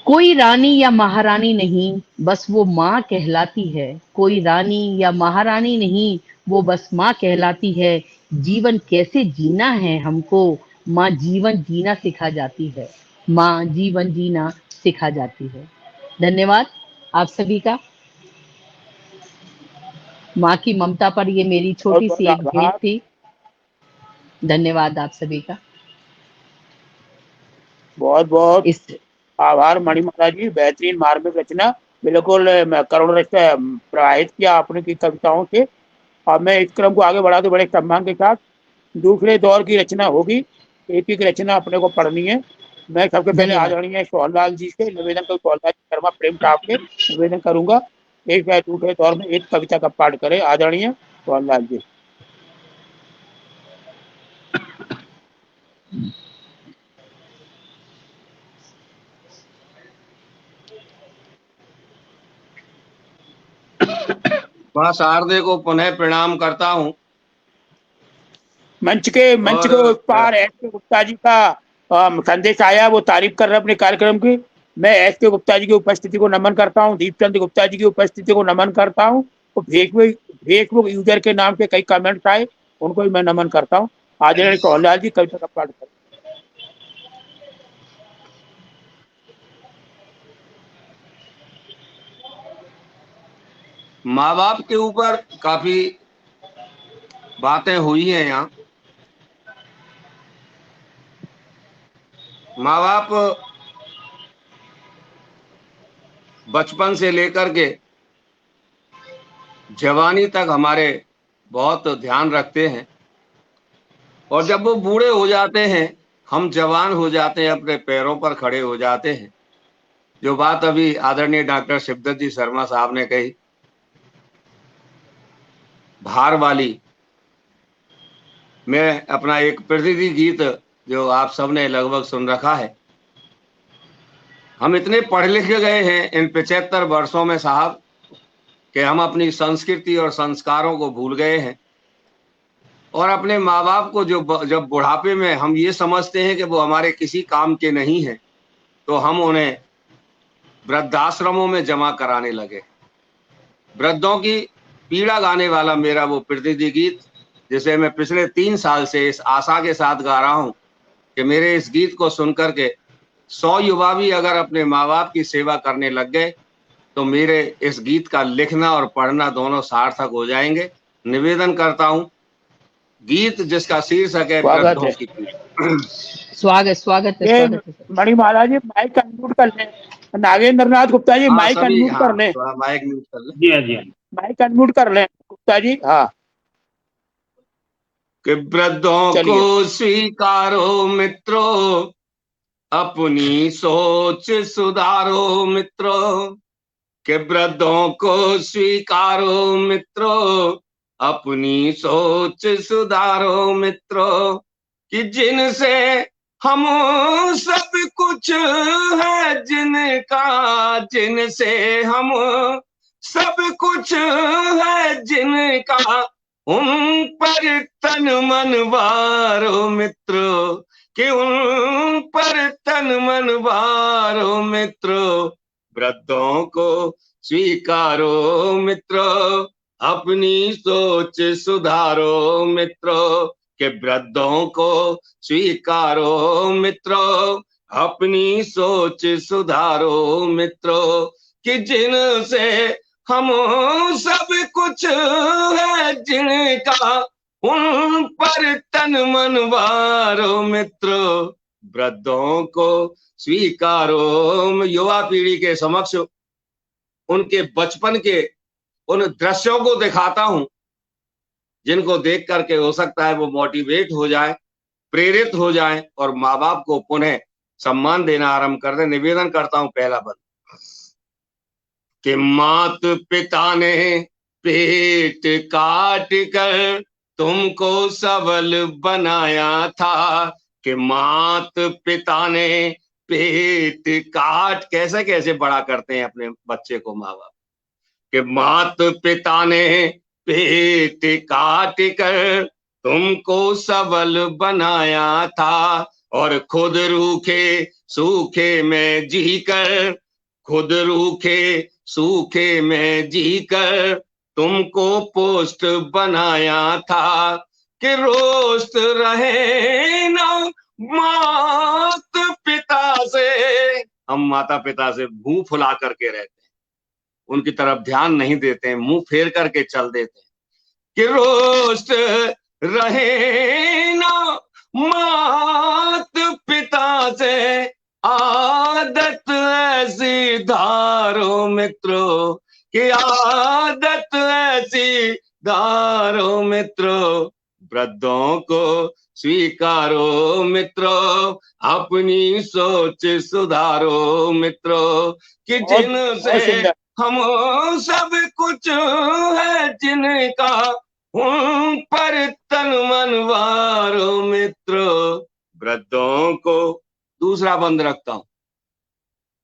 कोई रानी या महारानी नहीं, बस वो माँ कहलाती है। कोई रानी या महारानी नहीं, वो बस माँ कहलाती है। जीवन कैसे जीना है हमको, माँ जीवन जीना सिखा जाती है। माँ जीवन जीना सिखा जाती है। धन्यवाद आप सभी का। माँ की ममता पर ये मेरी छोटी सी एक भेंट थी। धन्यवाद आप सभी का। बहुत बहुत आभार मणिमाला जी। बेहतरीन मार्मिक रचना, बिल्कुल करुण रस प्रवाहित किया आपने की कविताओं से। और मैं इस क्रम को आगे बढ़ाते बड़े सम्मान के साथ दूसरे दौर की रचना होगी। एक एक रचना अपने को पढ़नी है। मैं सबसे पहले आदरणीय सोहनलाल जी से निवेदन कर, सोहनलाल शर्मा प्रेम साहब से निवेदन करूंगा एक या टूटे दौर में एक कविता का पाठ करे आदरणीय जवाहरलाल जी। मां शारदे को पुनः प्रणाम करता हूँ। मंच के उस पार एस के गुप्ता जी का संदेश आया, वो तारीफ कर रहे अपने कार्यक्रम की। मैं एस के गुप्ता जी की उपस्थिति को नमन करता हूँ, दीपचंद गुप्ता जी की उपस्थिति को नमन करता हूँ। तो फेसबुक यूजर के नाम पे कई कमेंट्स आए, उनको भी मैं नमन करता हूँ। आदरणीय जवाहरलाल जी कविता का पाठ करें। माँ बाप के ऊपर काफी बातें हुई हैं यहाँ। माँ बाप बचपन से लेकर के जवानी तक हमारे बहुत ध्यान रखते हैं, और जब वो बूढ़े हो जाते हैं, हम जवान हो जाते हैं, अपने पैरों पर खड़े हो जाते हैं। जो बात अभी आदरणीय डॉक्टर शिवदत्त जी शर्मा साहब ने कही, भार वाली, मैं अपना एक प्रतिनिधि गीत जो आप सबने लगभग सुन रखा है। हम इतने पढ़ लिख गए हैं इन 75 वर्षों में साहब कि हम अपनी संस्कृति और संस्कारों को भूल गए हैं, और अपने माँ बाप को जब बुढ़ापे में हम ये समझते हैं कि वो हमारे किसी काम के नहीं हैं, तो हम उन्हें वृद्धाश्रमों में जमा कराने लगे। वृद्धों की पीड़ा गाने वाला मेरा वो प्रतिनिधि गीत, जिसे मैं पिछले 3 साल से इस आशा के साथ गा रहा हूँ कि मेरे इस गीत को सुनकर के 100 युवा भी अगर अपने माँ बाप की सेवा करने लग गए, तो मेरे इस गीत का लिखना और पढ़ना दोनों सार्थक हो जाएंगे। निवेदन करता हूँ, गीत जिसका शीर्षक है वृद्धों की पीड़ा। स्वागत है। मणिमाला जी माइक अनम्यूट कर लें। नागेंद्र नाथ गुप्ता जी माइक अनम्यूट कर लें। माइक म्यूट कर लें। जी हाँ जी हाँ। माइक अनम्यूट कर लें गुप्ता जी। हाँ, कि वृद्धों को स्वीकारो मित्रों, अपनी सोच सुधारो मित्रों। कि वृद्धों को स्वीकारो मित्रों, अपनी सोच सुधारो मित्रों। कि जिनसे हम सब कुछ है जिनका, जिनसे हम सब कुछ है जिनका, उन पर तन मन वारो मित्रों। कि उन पर तन मन वारो मित्रों। वृद्धों को स्वीकारो मित्रों, अपनी सोच सुधारो मित्रों। कि वृद्धों को स्वीकारो मित्रों, अपनी सोच सुधारो मित्रों। कि जिनसे हम सब कुछ है जिनका, उन पर तन मन वारो मित्रों। वृद्धों को स्वीकारो। युवा पीढ़ी के समक्ष उनके बचपन के उन दृश्यों को दिखाता हूं, जिनको देख करके हो सकता है वो मोटिवेट हो जाए, प्रेरित हो जाए, और माँ बाप को पुनः सम्मान देना आरंभ कर दे। निवेदन करता हूं, पहला पद कि मात पिता ने पेट काट कर तुमको सबल बनाया था। कि मात पिता ने पेट काट, कैसे कैसे बड़ा करते हैं अपने बच्चे को माँ बाप। कि मात पिता ने पेट काट कर तुमको सबल बनाया था, और खुद रूखे सूखे में जी कर, खुद रूखे सूखे में जी कर तुमको पोस्ट बनाया था। कि रोस्ट रहे ना मात पिता से, हम माता पिता से मुंह फुला करके रहते हैं, उनकी तरफ ध्यान नहीं देते हैं, मुंह फेर करके चल देते हैं। कि रोस्ट रहे ना मात पिता से, आदत ऐसी धारो मित्रों। कि आदत ऐसी धारो मित्रों। वृद्धों को स्वीकारो मित्रों, अपनी सोच सुधारो मित्रों। कि जिनसे हम सब कुछ है जिनका, उन पर तन मन वारो मित्र। वृद्धों को दूसरा बंद रखता हूं।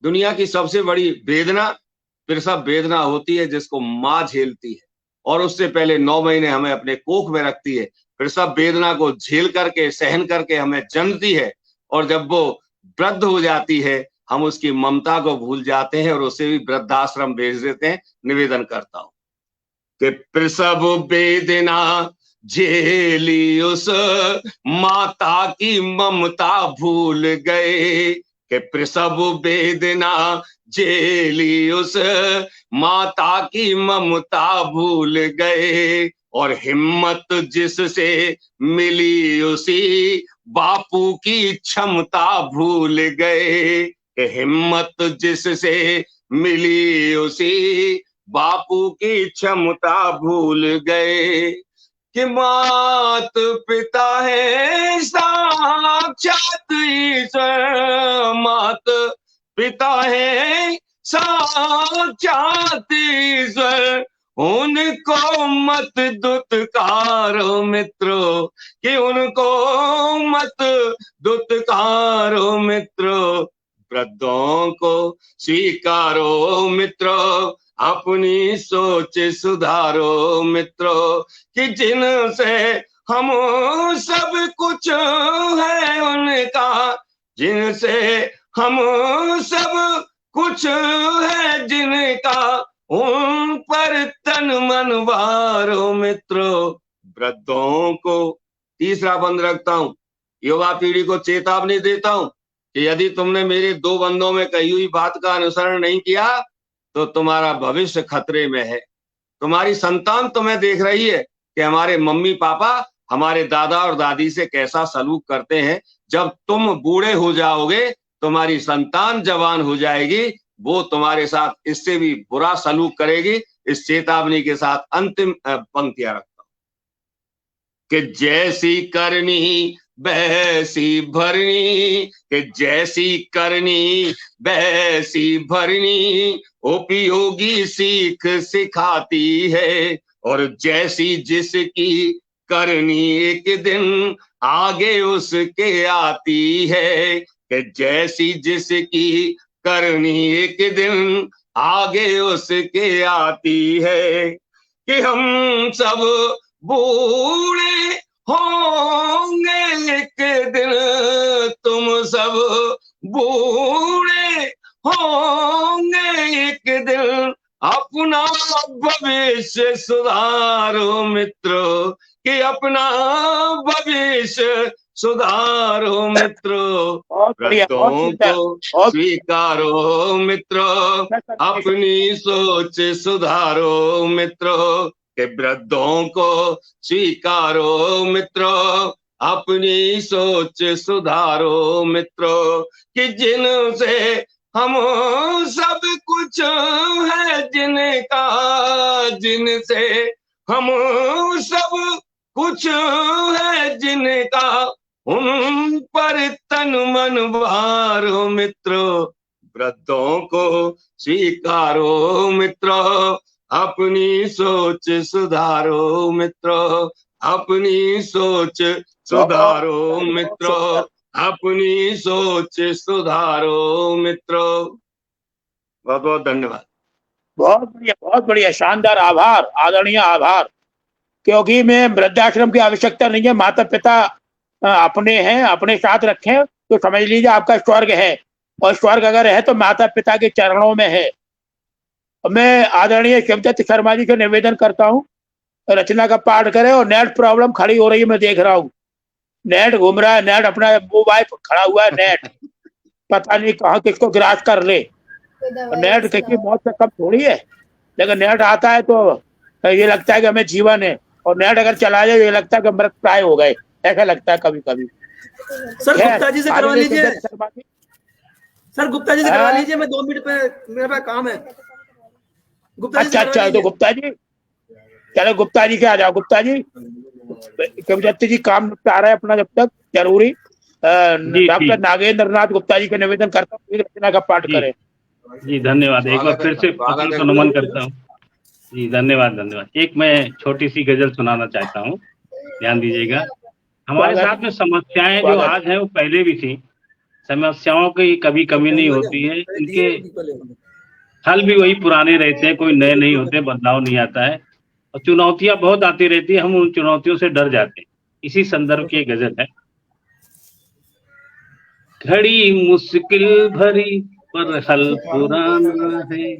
दुनिया की सबसे बड़ी वेदना प्रसव वेदना होती है, जिसको माँ झेलती है, और उससे पहले 9 महीने हमें अपने कोख में रखती है। प्रसव वेदना को झेल करके, सहन करके हमें जन्मती है, और जब वो वृद्ध हो जाती है, हम उसकी ममता को भूल जाते हैं और उसे भी वृद्धाश्रम भेज देते हैं। निवेदन करता हूं कि प्रसव वेदना झेली उस माता की ममता भूल गए, कि प्रसव वेदना झेली उस माता की ममता भूल गए, और हिम्मत जिससे मिली उसी बापू की क्षमता भूल गए, कि हिम्मत जिससे मिली उसी बापू की क्षमता भूल गए, कि मात पिता है साक्षात ईश्वर, मात पिता है साक्षात ईश्वर, उनको मत दुत्कारो मित्रों, कि उनको मत दुत्कारो मित्रों। वृद्धों को स्वीकारो मित्रों, अपनी सोच सुधारो मित्रों, कि जिनसे हम सब कुछ है उनका, जिनसे हम सब कुछ है जिनका, उन पर तन मन वारो मित्रों। वृद्धों को तीसरा बंद रखता हूं। युवा पीढ़ी को चेतावनी देता हूं कि यदि तुमने मेरे 2 बंदों में कही हुई बात का अनुसरण नहीं किया तो तुम्हारा भविष्य खतरे में है। तुम्हारी संतान तुम्हें देख रही है कि हमारे मम्मी पापा हमारे दादा और दादी से कैसा सलूक करते हैं। जब तुम बूढ़े हो जाओगे, तुम्हारी संतान जवान हो जाएगी, वो तुम्हारे साथ इससे भी बुरा सलूक करेगी। इस चेतावनी के साथ अंतिम पंक्तियां रखता हूं कि जैसी करनी वैसी भरनी, कि जैसी करनी वैसी भरनी, उपयोगी सीख सिखाती है, और जैसी जिसकी करनी एक दिन आगे उसके आती है, कि जैसी जिसकी करनी एक दिन आगे उसके आती है, कि हम सब बूढ़े होंगे एक दिन, तुम सब बूढ़े होंगे एक दिन, अपना भविष्य सुधारो मित्रों, कि अपना भविष्य सुधारो मित्रों। वृद्धों को स्वीकारो मित्रों, अपनी सोच सुधारो मित्रों, कि वृद्धों को स्वीकारो मित्रों, अपनी सोच सुधारो मित्रों, कि जिनसे हम सब कुछ है जिनका, जिनसे हम सब कुछ है जिनका, उन पर तन मन वारो मित्रों। वृद्धों को स्वीकारो मित्रों, अपनी सोच सुधारो मित्रों, अपनी सोच सुधारो मित्रों, अपनी सोच सुधारो मित्रों। बहुत बहुत धन्यवाद। बहुत बढ़िया, शानदार, आभार, आदरणीय आभार। क्योंकि मैं वृद्धाश्रम की आवश्यकता नहीं है, माता पिता अपने हैं, अपने साथ रखें तो समझ लीजिए आपका स्वर्ग है, और स्वर्ग अगर है तो माता पिता के चरणों में है। मैं आदरणीय शिवदत्त शर्मा जी से निवेदन करता हूँ, रचना का पाठ करें। और नेट प्रॉब्लम खड़ी हो रही है, मैं देख रहा हूँ नेट घूम रहा है, नेट अपना मोबाइल खड़ा हुआ है, नेट पता नहीं कहाँ किसको ग्रास कर ले। नेट किसी मौत से कम थोड़ी है, लेकिन नेट आता है तो ये लगता है कि हमें जीवन है, और नेट अगर चला जाए ये लगता है कि मृत प्राय हो गए, ऐसा लगता है कभी कभी। सर गुप्ता जी से करवा लीजिए, सर गुप्ता जी से करवा लीजिए, मैं 2 मिनट पे मेरे पास काम है। गुप्ता जी अच्छा, तो गुप्ता जी, चलो गुप्ता जी के आ जाओ। गुप्ता जी, शिवदत्त जी काम निपटा रहे हैं अपना, जब तक जरूरी डॉक्टर नागेंद्र नाथ गुप्ता जी के निवेदन करता हूँ रचना का पाठ करें। जी धन्यवाद, एक बार फिर से पटेल को नमन करता हूँ। जी धन्यवाद धन्यवाद। एक मैं छोटी सी गजल सुनाना चाहता हूँ, ध्यान दीजिएगा। हमारे साथ में समस्याएं जो आज हैं वो पहले भी थी। समस्याओं की कभी कमी नहीं होती है, इनके हल भी वही पुराने रहते हैं, कोई नए नहीं होते, बदलाव नहीं आता है। और चुनौतियां बहुत आती रहती है, हम उन चुनौतियों से डर जाते हैं। इसी संदर्भ की एक गजल है। घड़ी मुश्किल भरी पर हल पुराना है,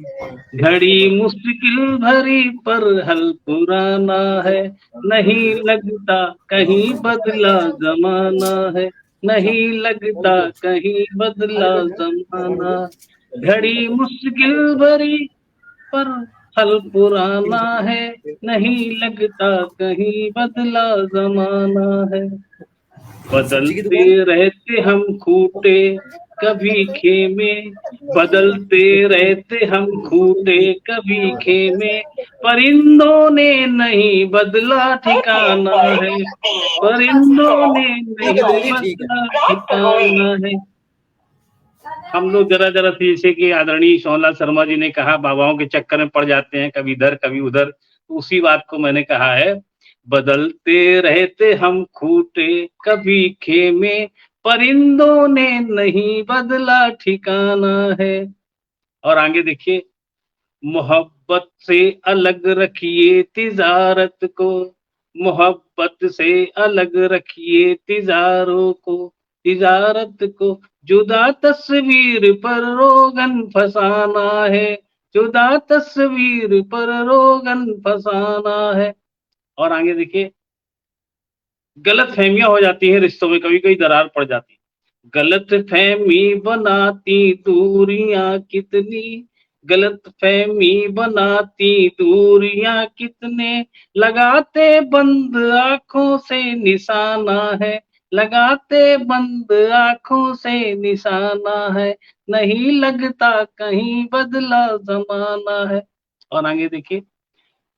घड़ी मुश्किल भरी पर हल पुराना है, नहीं लगता कहीं बदला जमाना है, नहीं लगता कहीं बदला जमाना। घड़ी मुश्किल भरी पर हल पुराना है, नहीं लगता कहीं बदला जमाना है। बदलते रहते हम खूटे कभी खेमे, बदलते रहते हम खूटे कभी खेमे, परिंदों ने नहीं बदला ठिकाना है, परिंदों ने नहीं बदला ठिकाना है। हम लोग जरा जरा सी जैसे कि आदरणीय सोहनलाल शर्मा जी ने कहा, बाबाओं के चक्कर में पड़ जाते हैं, कभी इधर कभी उधर। तो उसी बात को मैंने कहा है, बदलते रहते हम खूटे कभी खेमे, परिंदों ने नहीं बदला ठिकाना है। और आगे देखिए, मोहब्बत से अलग रखिए तिजारत को, मोहब्बत से अलग रखिए तिजारों को, तिजारत को, जुदा तस्वीर पर रोगन फसाना है, जुदा तस्वीर पर रोगन फसाना है। और आगे देखिए, गलत फहमियां हो जाती हैं रिश्तों में, कभी कभी दरार पड़ जाती है। गलत फहमी बनाती दूरियां कितनी, गलत फहमी बनाती दूरियां कितने, लगाते बंद आंखों से निशाना है, लगाते बंद आंखों से निशाना है, नहीं लगता कहीं बदला जमाना है। और आगे देखिए,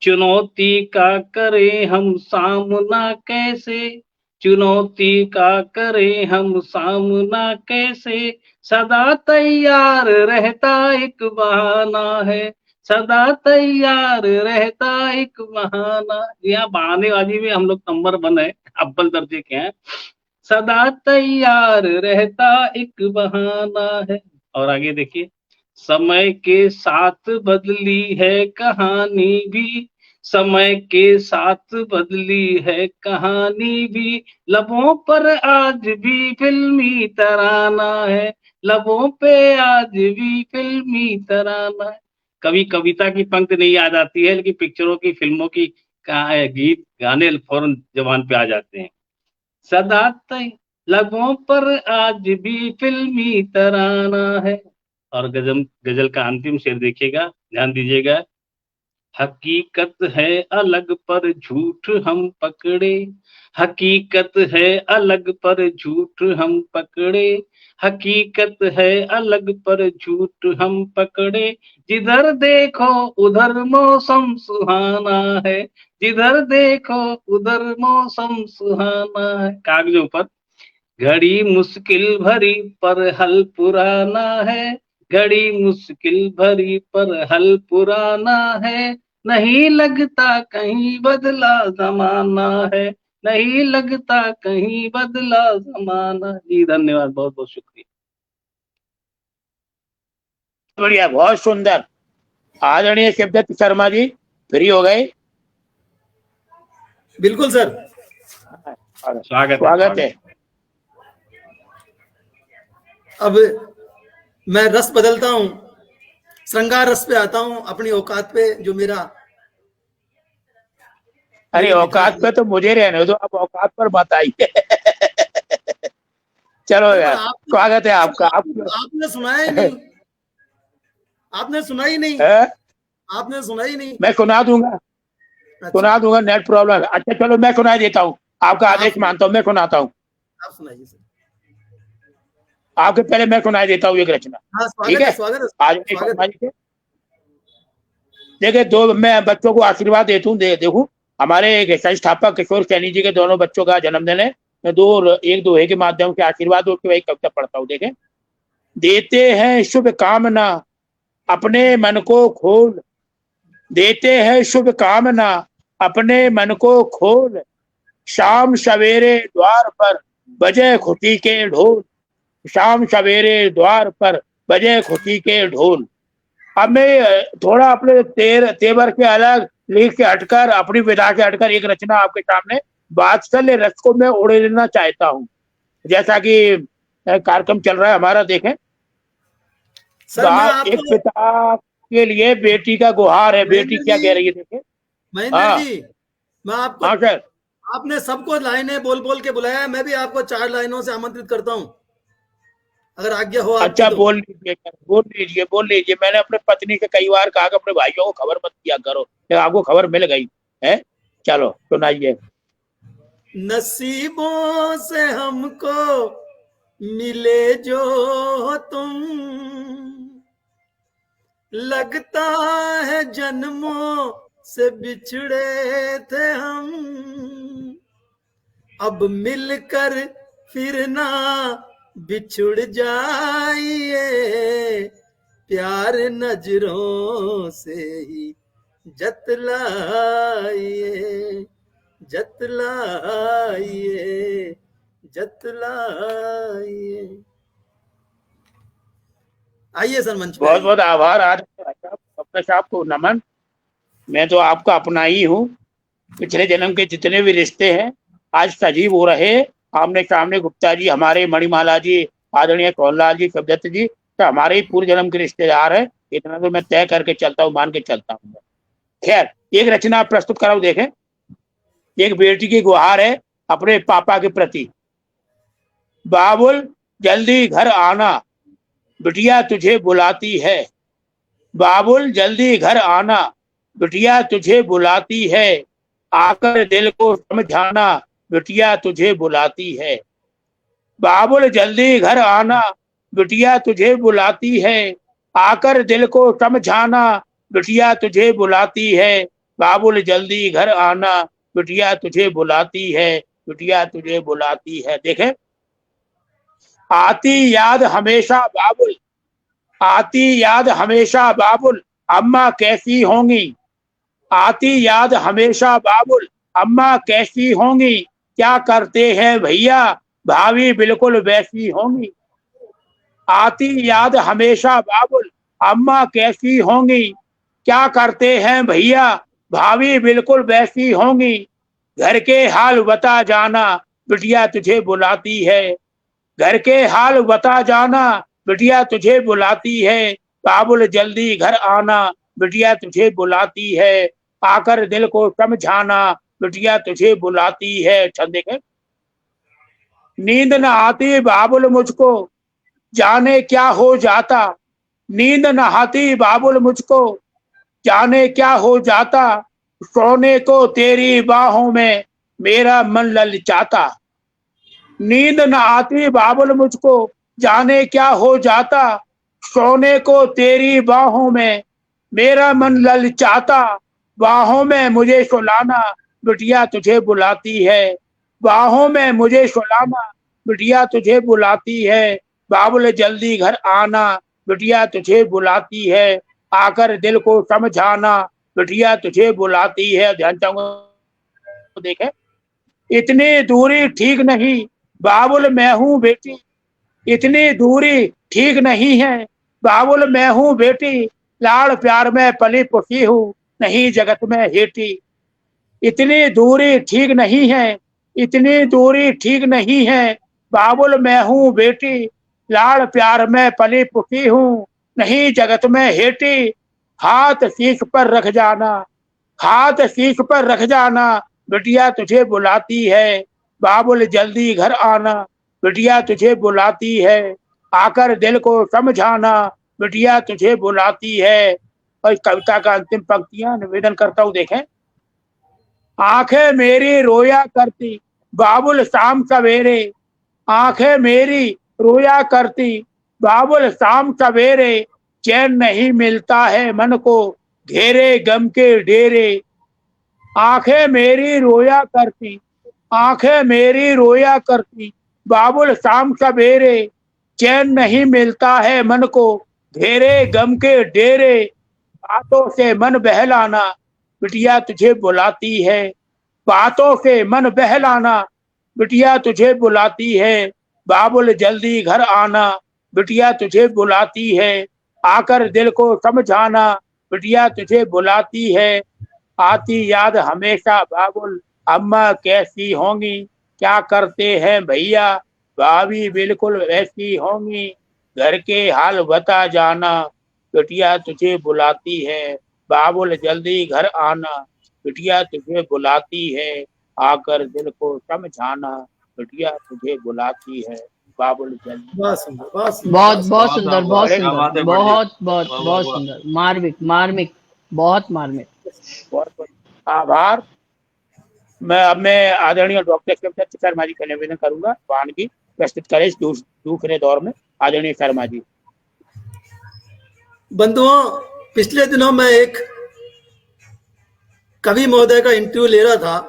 चुनौती का करें हम सामना कैसे, चुनौती का करें हम सामना कैसे, सदा तैयार रहता एक बहाना है, सदा तैयार रहता एक बहाना। यहाँ बहानेबाजी में हम लोग नंबर 1 है, अव्वल दर्जे के हैं। सदा तैयार रहता एक बहाना है। और आगे देखिए, समय के साथ बदली है कहानी भी, समय के साथ बदली है कहानी भी, लबों पर आज भी फिल्मी तराना है, लबों पे आज भी फिल्मी तराना है। कभी कविता की पंक्ति नहीं याद आती है, लेकिन पिक्चरों की, फिल्मों की गीत गाने फौरन जबान पे आ जाते हैं। सदा लबों पर आज भी फिल्मी तराना है। और गजल का अंतिम शेर देखिएगा, ध्यान दीजिएगा। हकीकत है अलग पर झूठ हम पकड़े, हकीकत है अलग पर झूठ हम पकड़े, हकीकत है अलग पर झूठ हम पकड़े, जिधर देखो उधर मौसम सुहाना है, जिधर देखो उधर मौसम सुहाना है। कागजों पर घड़ी मुश्किल भरी पर हल पुराना है, घड़ी मुश्किल भरी पर हल पुराना है, नहीं लगता कहीं बदला जमाना है, नहीं लगता कहीं बदला जमाना। जी धन्यवाद, बहुत बहुत शुक्रिया। बढ़िया, बहुत सुंदर। आदरणीय शिवदत्त शर्मा जी फ्री हो गए? बिल्कुल सर, स्वागत है। अब मैं रस बदलता हूं, श्रृंगार रस पे आता हूं, अपनी औकात पे जो मेरा। अरे औकात पे तो मुझे रहने दो, अब औकात पर बात आई है। चलो यार, स्वागत है आपका। आपने सुनाया ही नहीं, आपने सुना ही नहीं, आपने सुना ही नहीं। मैं सुना दूंगा, अच्छा। सुना दूंगा, नेट प्रॉब्लम। अच्छा चलो मैं सुना देता हूँ, आपका आदेश मानता हूँ, मैं सुनाता हूँ। आप सुनाइए सर। आपके पहले मैं सुनाई देता हूँ एक रचना। ठीक है, आज देखिए, दो मैं बच्चों को आशीर्वाद देखूं। हमारे एक संस्थापक किशोर सैनी जी के दोनों बच्चों का जन्मदिन है। मैं एक दोहे के माध्यम से आशीर्वाद और एक कविता पढ़ता हूँ। देखें, देते हैं शुभ कामना अपने मन को खोल, देते हैं शुभ कामना अपने मन को खोल, शाम सवेरे द्वार पर बजे खुशी के ढोल, शाम सवेरे द्वार पर बजे खुशी के ढोल। अब मैं थोड़ा अपने तेवर के अलग लीक से हटकर, अपनी विधा से हटकर एक रचना आपके सामने वात्सल्य रस को मैं उड़े लेना चाहता हूँ। जैसा कि कार्यक्रम चल रहा है हमारा, देखें सर मैं एक पिता के लिए बेटी का गुहार है, बेटी क्या कह रही है, देखें। महेंद्र जी, मैं आपको, हाँ सर, आपने सबको लाइनें बोल बोल के बुलाया है, मैं भी आपको 4 लाइनों से आमंत्रित करता हूं, अगर आज्ञा हो आपकी। अच्छा तो बोल लीजिए। मैंने अपने पत्नी से कई बार कहा कि अपने भाइयों को खबर मत किया करो, तो आपको खबर मिल गई है। चलो सुनाइए। नसीबों से हमको मिले जो तुम, लगता है जन्मों से बिछड़े थे हम, अब मिलकर फिर ना बिछुड़ जाइए, प्यार नजरों से ही जतलाइए, जतलाइए, जतलाइए। आइए सर मंच पे। बहुत बहुत आभार अपने साहब को नमन। मैं तो आपका अपना ही हूँ। पिछले जन्म के जितने भी रिश्ते हैं आज सजीव हो रहे आमने सामने। गुप्ता जी हमारे, मणिमाला जी, आदरणीय कौनलाल जी, कबदत्त जी, तो हमारे ही पूर्व जन्म के रिश्तेदार है। इतना तो मैं तय करके चलता हूँ, मान के चलता हूँ। खैर, एक रचना प्रस्तुत कराओ, देखें। एक बेटी की गुहार है अपने पापा के प्रति। बाबुल जल्दी घर आना, बिटिया तुझे बुलाती है। बाबुल जल्दी घर आना, बिटिया तुझे बुलाती है। आकर दिल को समझाना, बिटिया तुझे बुलाती है। बाबुल जल्दी घर आना, बिटिया तुझे बुलाती है। आकर दिल को समझाना, बिटिया तुझे बुलाती है। बाबुल जल्दी घर आना, बिटिया तुझे बुलाती है, बिटिया तुझे बुलाती है। देखें, आती याद हमेशा बाबुल, आती याद हमेशा बाबुल, अम्मा कैसी होंगी। आती याद हमेशा बाबुल, अम्मा कैसी होंगी। क्या करते हैं भैया, भाभी बिल्कुल वैसी होंगी। आती याद हमेशा बाबुल, अम्मा कैसी होंगी। क्या करते हैं भैया, भाभी बिल्कुल वैसी होंगी। घर के हाल बता जाना, बिटिया तुझे बुलाती है। घर के हाल बता जाना, बिटिया तुझे बुलाती है। बाबुल जल्दी घर आना, बिटिया तुझे बुलाती है। आकर दिल को समझाना, बिटिया तुझे बुलाती है। छंद देखें। नींद न आती बाबुल मुझको, जाने क्या हो जाता। नींद न आती बाबुल मुझको, जाने क्या हो जाता। सोने को तेरी बाहों में मेरा मन ललचाता। नींद न आती बाबुल मुझको, जाने क्या हो जाता। सोने को तेरी बाहों में मेरा मन ललचाता। बाहों में मुझे सुलाना, बिटिया तुझे बुलाती है। बाहों में मुझे सुलाना, बिटिया तुझे बुलाती है। बाबुल जल्दी घर आना, बिटिया तुझे बुलाती है। आकर दिल को समझाना, बिटिया तुझे बुलाती है। ध्यान चाहूंगा, देखें। इतनी दूरी ठीक नहीं बाबुल, मैं हूँ बेटी। इतनी दूरी ठीक नहीं है बाबुल, मैं हूँ बेटी। लाड़ प्यार में पली पुसी हूँ, नहीं जगत में हेटी। इतनी दूरी ठीक नहीं है, इतनी दूरी ठीक नहीं है बाबुल, मैं हूँ बेटी। लाड़ प्यार में पली पुसी हूँ, नहीं जगत में हेटी। हाथ शीश पर रख जाना, हाथ शीश पर रख जाना, बिटिया तुझे बुलाती है। बाबुल जल्दी घर आना, बिटिया तुझे बुलाती है। आकर दिल को समझाना, बिटिया तुझे बुलाती है। और कविता का अंतिम पंक्तियां निवेदन करता हूं, देखें। आंखें मेरी रोया करती बाबुल शाम सवेरे, आंखें मेरी रोया करती बाबुल शाम सवेरे। चैन नहीं मिलता है मन को घेरे गम के डेरे। आंखें मेरी रोया करती, आंखें मेरी रोया करती बाबुल शाम सवेरे। चैन नहीं मिलता है मन को घेरे गम के डेरे, बातों से मन बहलाना, बिटिया तुझे बुलाती है। बातों से मन बहलाना, बिटिया तुझे बुलाती है। बाबुल जल्दी घर आना, बिटिया तुझे बुलाती है। आकर दिल को समझाना, बिटिया तुझे बुलाती है। आती याद हमेशा बाबुल, अम्मा कैसी होंगी, क्या करते हैं भैया, भाभी बिल्कुल वैसी होंगी। घर के हाल बता जाना, बिटिया तुझे बुलाती है। बाबुल जल्दी घर आना, बिटिया तुझे बुलाती है। आकर दिल को समझाना, बिटिया तुझे बुलाती है। बाबुल जल्दी। बहुत सुंदर, बहुत सुंदर, बहुत बहुत बहुत वाह वाह सुंदर, वाह, बहुत क्या सुंदर, बात है पंडित। बहुत बहुत वाह वाह बहुत वाह। सुंदर, मार्मिक मार्मिक, बहुत मार्मिक। बहुत बहुत आभार। मैं आदरणीय डॉक्टर शिवदत्त शर्मा जी का निवेदन करूंगा, वाहन की प्रस्तुत करें इस दूसरे दौर में। आदरणीय शर्मा जी। बंधुओं, पिछले दिनों मैं एक कवि महोदय का इंटरव्यू ले रहा था,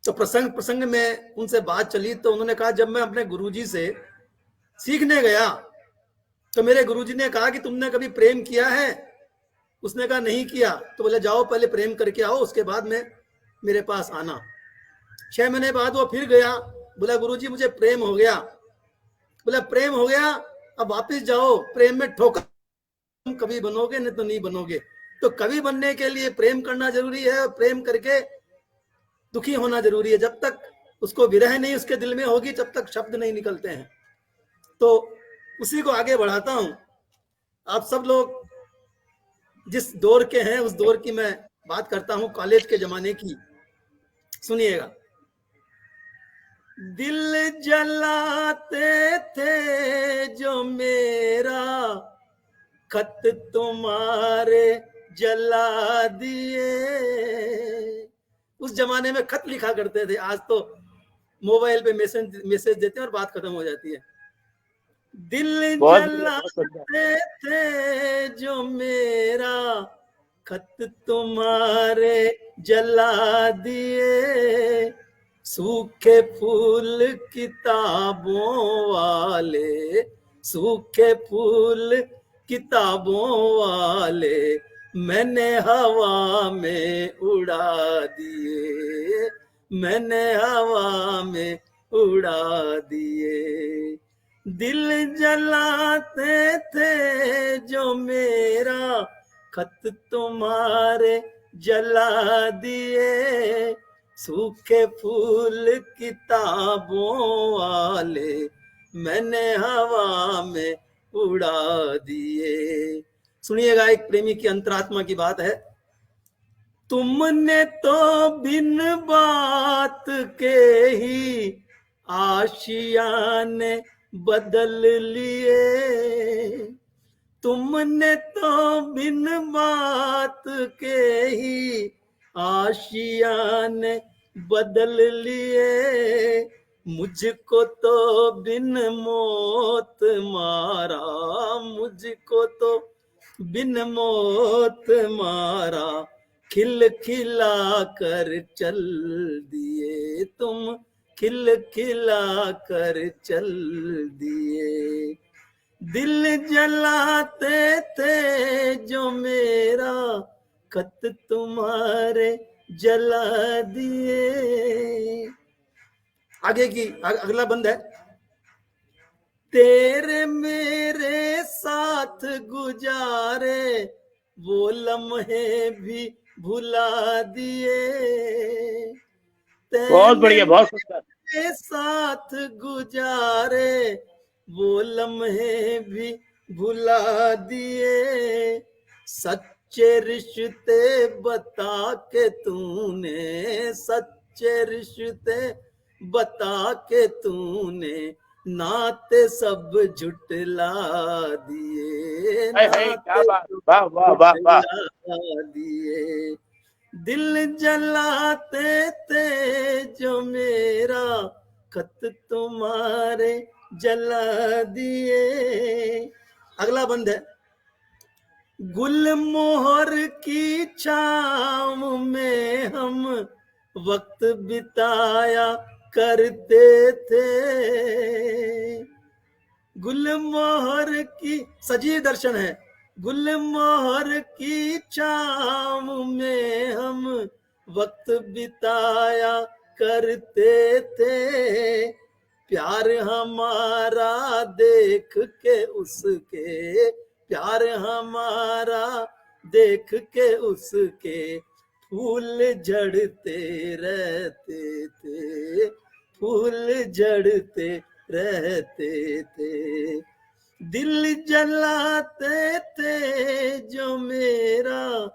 तो प्रसंग प्रसंग में उनसे बात चली, तो उन्होंने कहा जब मैं अपने गुरुजी से सीखने गया तो मेरे गुरुजी ने कहा कि तुमने कभी प्रेम किया है? उसने कहा नहीं किया। तो बोले जाओ पहले प्रेम करके आओ, उसके बाद में मेरे पास आना। 6 महीने बाद वो फिर गया, बोला गुरुजी मुझे प्रेम हो गया। बोला प्रेम हो गया, अब वापिस जाओ, प्रेम में ठोकर तुम कभी बनोगे, नहीं तो नहीं बनोगे। तो कवि बनने के लिए प्रेम करना जरूरी है, और प्रेम करके दुखी होना जरूरी है। जब तक उसको विरह नहीं उसके दिल में होगी, तब तक शब्द नहीं निकलते हैं। तो उसी को आगे बढ़ाता हूं। आप सब लोग जिस दौर के हैं, उस दौर की मैं बात करता हूं, कॉलेज के जमाने की। सुनिएगा। दिल जलाते थे जो मेरा, खत तुम्हारे जला दिए। उस जमाने में खत लिखा करते थे, आज तो मोबाइल पे मैसेज देते हैं और बात खत्म हो जाती है। दिल जलाते थे जो मेरा, खत तुम्हारे जला दिए। सूखे फूल किताबों वाले, सूखे फूल किताबों वाले, मैंने हवा में उड़ा दिए, मैंने हवा में उड़ा दिए। दिल जलाते थे जो मेरा, खत तुम्हारे जला दिए। सूखे फूल किताबों वाले, मैंने हवा में उड़ा दिए। सुनिएगा, एक प्रेमी की अंतरात्मा की बात है। तुमने तो बिन बात के ही आशियाने बदल लिए। तुमने तो बिन बात के ही आशियाने बदल लिए। मुझको तो बिन मौत मारा, मुझको तो बिन मौत मारा, खिल खिला कर चल दिए तुम, खिल खिला कर चल दिए। दिल जलाते थे जो मेरा, खत तुम्हारे जला दिए। आगे की अगला बंद है। तेरे मेरे साथ गुजारे वो लम्हे भी भुला दिए। बहुत बढ़िया, बहुत सुंदर। तेरे साथ गुजारे वो लम्हे भी भुला दिए। सच्चे रिश्ते बता के तूने, सच्चे रिश्ते बता के तूने, नाते सब झुटला दिए, नाते वाह वाह वाह वाह। झुटला दिए। दिल जलाते थे जो मेरा, खत तुम्हारे जला दिए। अगला बंद है। गुलमोहर की छाँव में हम वक्त बिताया करते थे। गुलमोहर की सजीव दर्शन है। गुलमोहर की छाँव में हम वक्त बिताया करते थे, प्यार हमारा देख के उसके, प्यार हमारा देख के उसके फूल झड़ते रहते थे, फूल झड़ते रहते थे। दिल जलाते थे जो मेरा,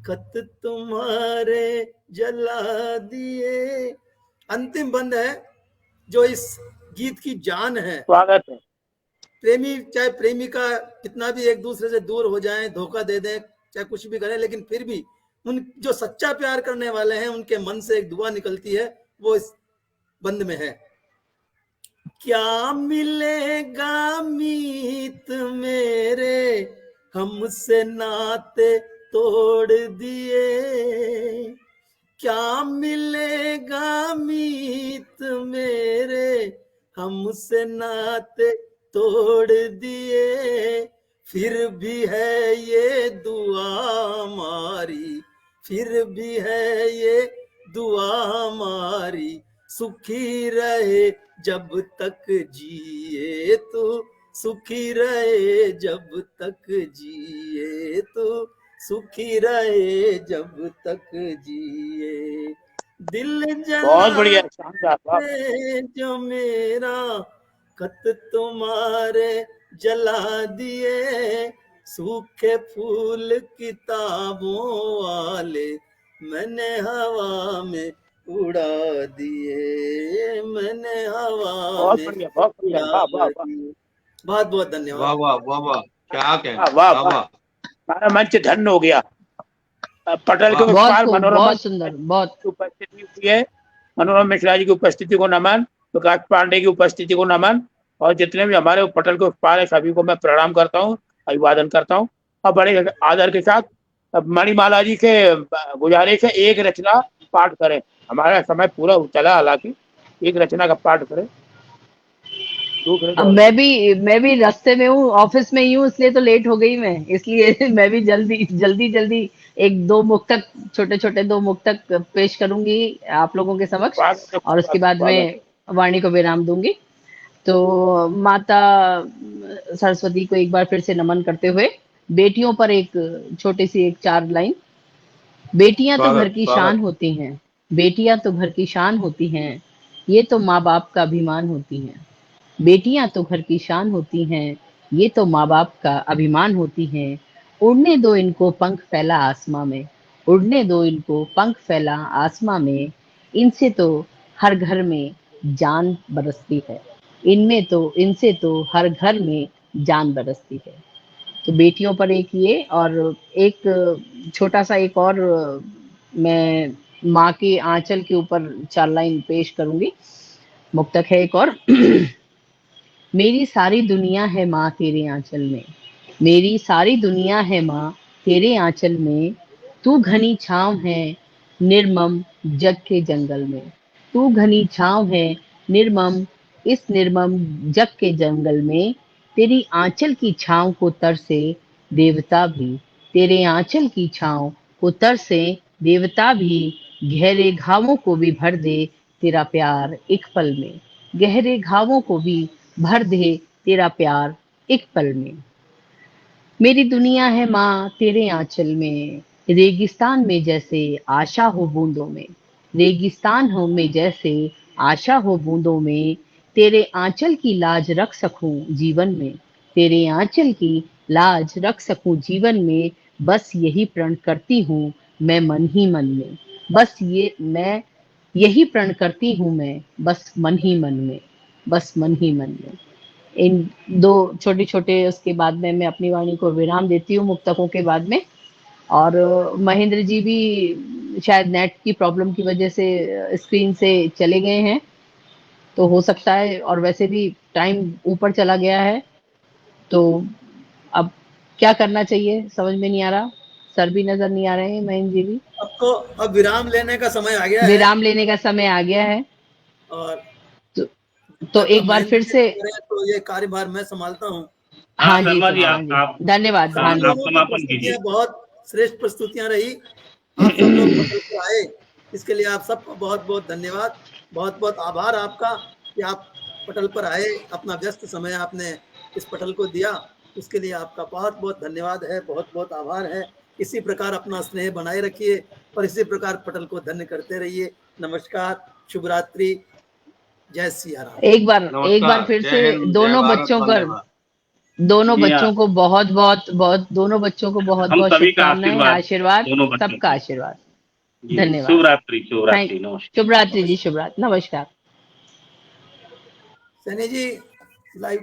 खत तुम्हारे जला दिए। अंतिम बंद है जो इस गीत की जान है। स्वागत है। प्रेमी चाहे प्रेमिका कितना भी एक दूसरे से दूर हो जाएं, धोखा दे दें, चाहे कुछ भी करें, लेकिन फिर भी उन जो सच्चा प्यार करने वाले हैं उनके मन से एक दुआ निकलती है, वो इस बंद में है। क्या मिलेगा मीत मेरे, हमसे नाते तोड़ दिए। क्या मिलेगा मीत मेरे, हमसे नाते तोड़ दिए। फिर भी है ये दुआ हमारी, फिर भी है ये दुआ हमारी, सुखी रहे जब तक जिए तू, सुखी रहे जब तक जिए तू, सुखी रहे जब तक जिए। दिल बहुत बढ़िया, शानदार, वाह। जलाते जो मेरा, खत तुम्हारे जला दिए। सूखे फूल किताबों वाले मैंने हवा में उड़ा दिए, मैंने हवा बहुत में बढ़िया, बहुत बढ़िया, वाह वाह वाह, बहुत बहुत वाह धन्यवाद। वाह वाह वाह, क्या कहें, वाह वाह वाह वाह। वाह। सारा मंच धन्य हो गया। पटल के उस बहुत पार खूब, मनोरमा बहुत सुंदर, बहुत की उपस्थिति हुई है। मनोरमा मिश्रा जी की उपस्थिति को नमन, प्रकाश पांडे की उपस्थिति को नमन, और जितने भी हमारे पटल के उस पार है सभी को मैं प्रणाम करता हूँ, अभिवादन करता हूँ। और बड़े आदर के साथ अब मणिमाला जी के गुजारिश है एक रचना पाठ करें। हमारा समय पूरा चला, हालांकि एक रचना का पाठ करें। दूसरे अब मैं भी रास्ते में हूँ, ऑफिस में ही हूँ, इसलिए तो लेट हो गई मैं, इसलिए मैं भी जल्दी एक दो मुक्तक, छोटे छोटे दो मुक्तक पेश करूंगी आप लोगों के समक्ष, और उसके बाद में वाणी को विराम दूंगी। तो माता सरस्वती को एक बार फिर से नमन करते हुए बेटियों पर एक छोटी सी एक 4 लाइन। बेटियां तो घर की शान होती हैं, बेटियां तो घर की शान होती हैं, ये तो माँ बाप का अभिमान होती हैं। बेटियां तो घर की शान होती हैं, ये तो माँ बाप का अभिमान होती हैं। उड़ने दो इनको पंख फैला आसमां में, उड़ने दो इनको पंख फैला आसमां में, इनसे तो हर घर में जान बरसती है, इनमें तो इनसे तो हर घर में जान बरसती है। तो बेटियों पर एक ये, और एक छोटा सा एक और मैं माँ के आंचल के ऊपर 4 लाइन पेश करूंगी। मुक्तक है एक और। मेरी सारी दुनिया है माँ तेरे आंचल में, मेरी सारी दुनिया है माँ तेरे आंचल में, तू घनी छाँव है निर्मम जग के जंगल में, तू घनी छाँव है निर्मम इस निर्मम जग के जंगल में, तेरी आंचल की छाँव को तरसे देवता भी, तेरे आंचल की छाँव को तरसे देवता भी, गहरे घावों को भी भर दे तेरा प्यार एक पल में, गहरे घावों को भी भर दे तेरा प्यार एक पल में। मेरी दुनिया है माँ तेरे आंचल में, रेगिस्तान में जैसे आशा हो बूंदों में, रेगिस्तान हो में जैसे आशा हो बूंदों में, तेरे आंचल की लाज रख सकूं जीवन में, तेरे आंचल की लाज रख सकूं जीवन में, बस यही प्रण करती हूँ मैं मन ही मन में, बस ये मैं यही प्रण करती हूँ मैं बस मन ही मन में, बस मन ही मन में। इन दो छोटे छोटे उसके बाद में मैं अपनी वाणी को विराम देती हूँ मुक्तकों के बाद में। और महेंद्र जी भी शायद नेट की प्रॉब्लम की वजह से स्क्रीन से चले गए हैं, तो हो सकता है, और वैसे भी टाइम ऊपर चला गया है, तो अब क्या करना चाहिए समझ में नहीं आ रहा। सर भी नजर नहीं आ रहे हैं, महेंद्र जी भी। आपको अब विराम लेने का समय आ गया है, विराम लेने का समय आ गया है। और तो तो एक बार फिर से तो ये कार्यभार मैं संभालता हूँ। हाँ जी शर्मा जी, हाँ जी, आप धन्यवाद। हाँ आप जी, समापन कीजिए। बहुत श्रेष्ठ प्रस्तुतियां रही। आप सब लोग पटल पर आए, इसके लिए आप सबको बहुत बहुत धन्यवाद, बहुत बहुत आभार आपका कि आप पटल पर आए, अपना व्यस्त समय आपने इस पटल को दिया, उसके लिए आपका बहुत बहुत धन्यवाद है, बहुत बहुत आभार है। इसी प्रकार अपना स्नेह बनाए रखिए और इसी प्रकार पटल को धन्य करते रहिए। नमस्कार, शुभ रात्रि, जय सिया राम। एक बार नमस्कार, फिर जय से हिंद, जय दोनों भारत, बच्चों वंदे पर मातरम। दोनों जी हाँ। बच्चों को दोनों बच्चों को बहुत हम बहुत सभी का शुभकामनाएं, आशीर्वाद, दोनों बच्चों सबका को। आशीर्वाद। जी, धन्यवाद। शुभ रात्रि, नमस्कार। शुभ रात्रि जी, शुभ रात्रि, नमस्कार। सैनी जी लाइव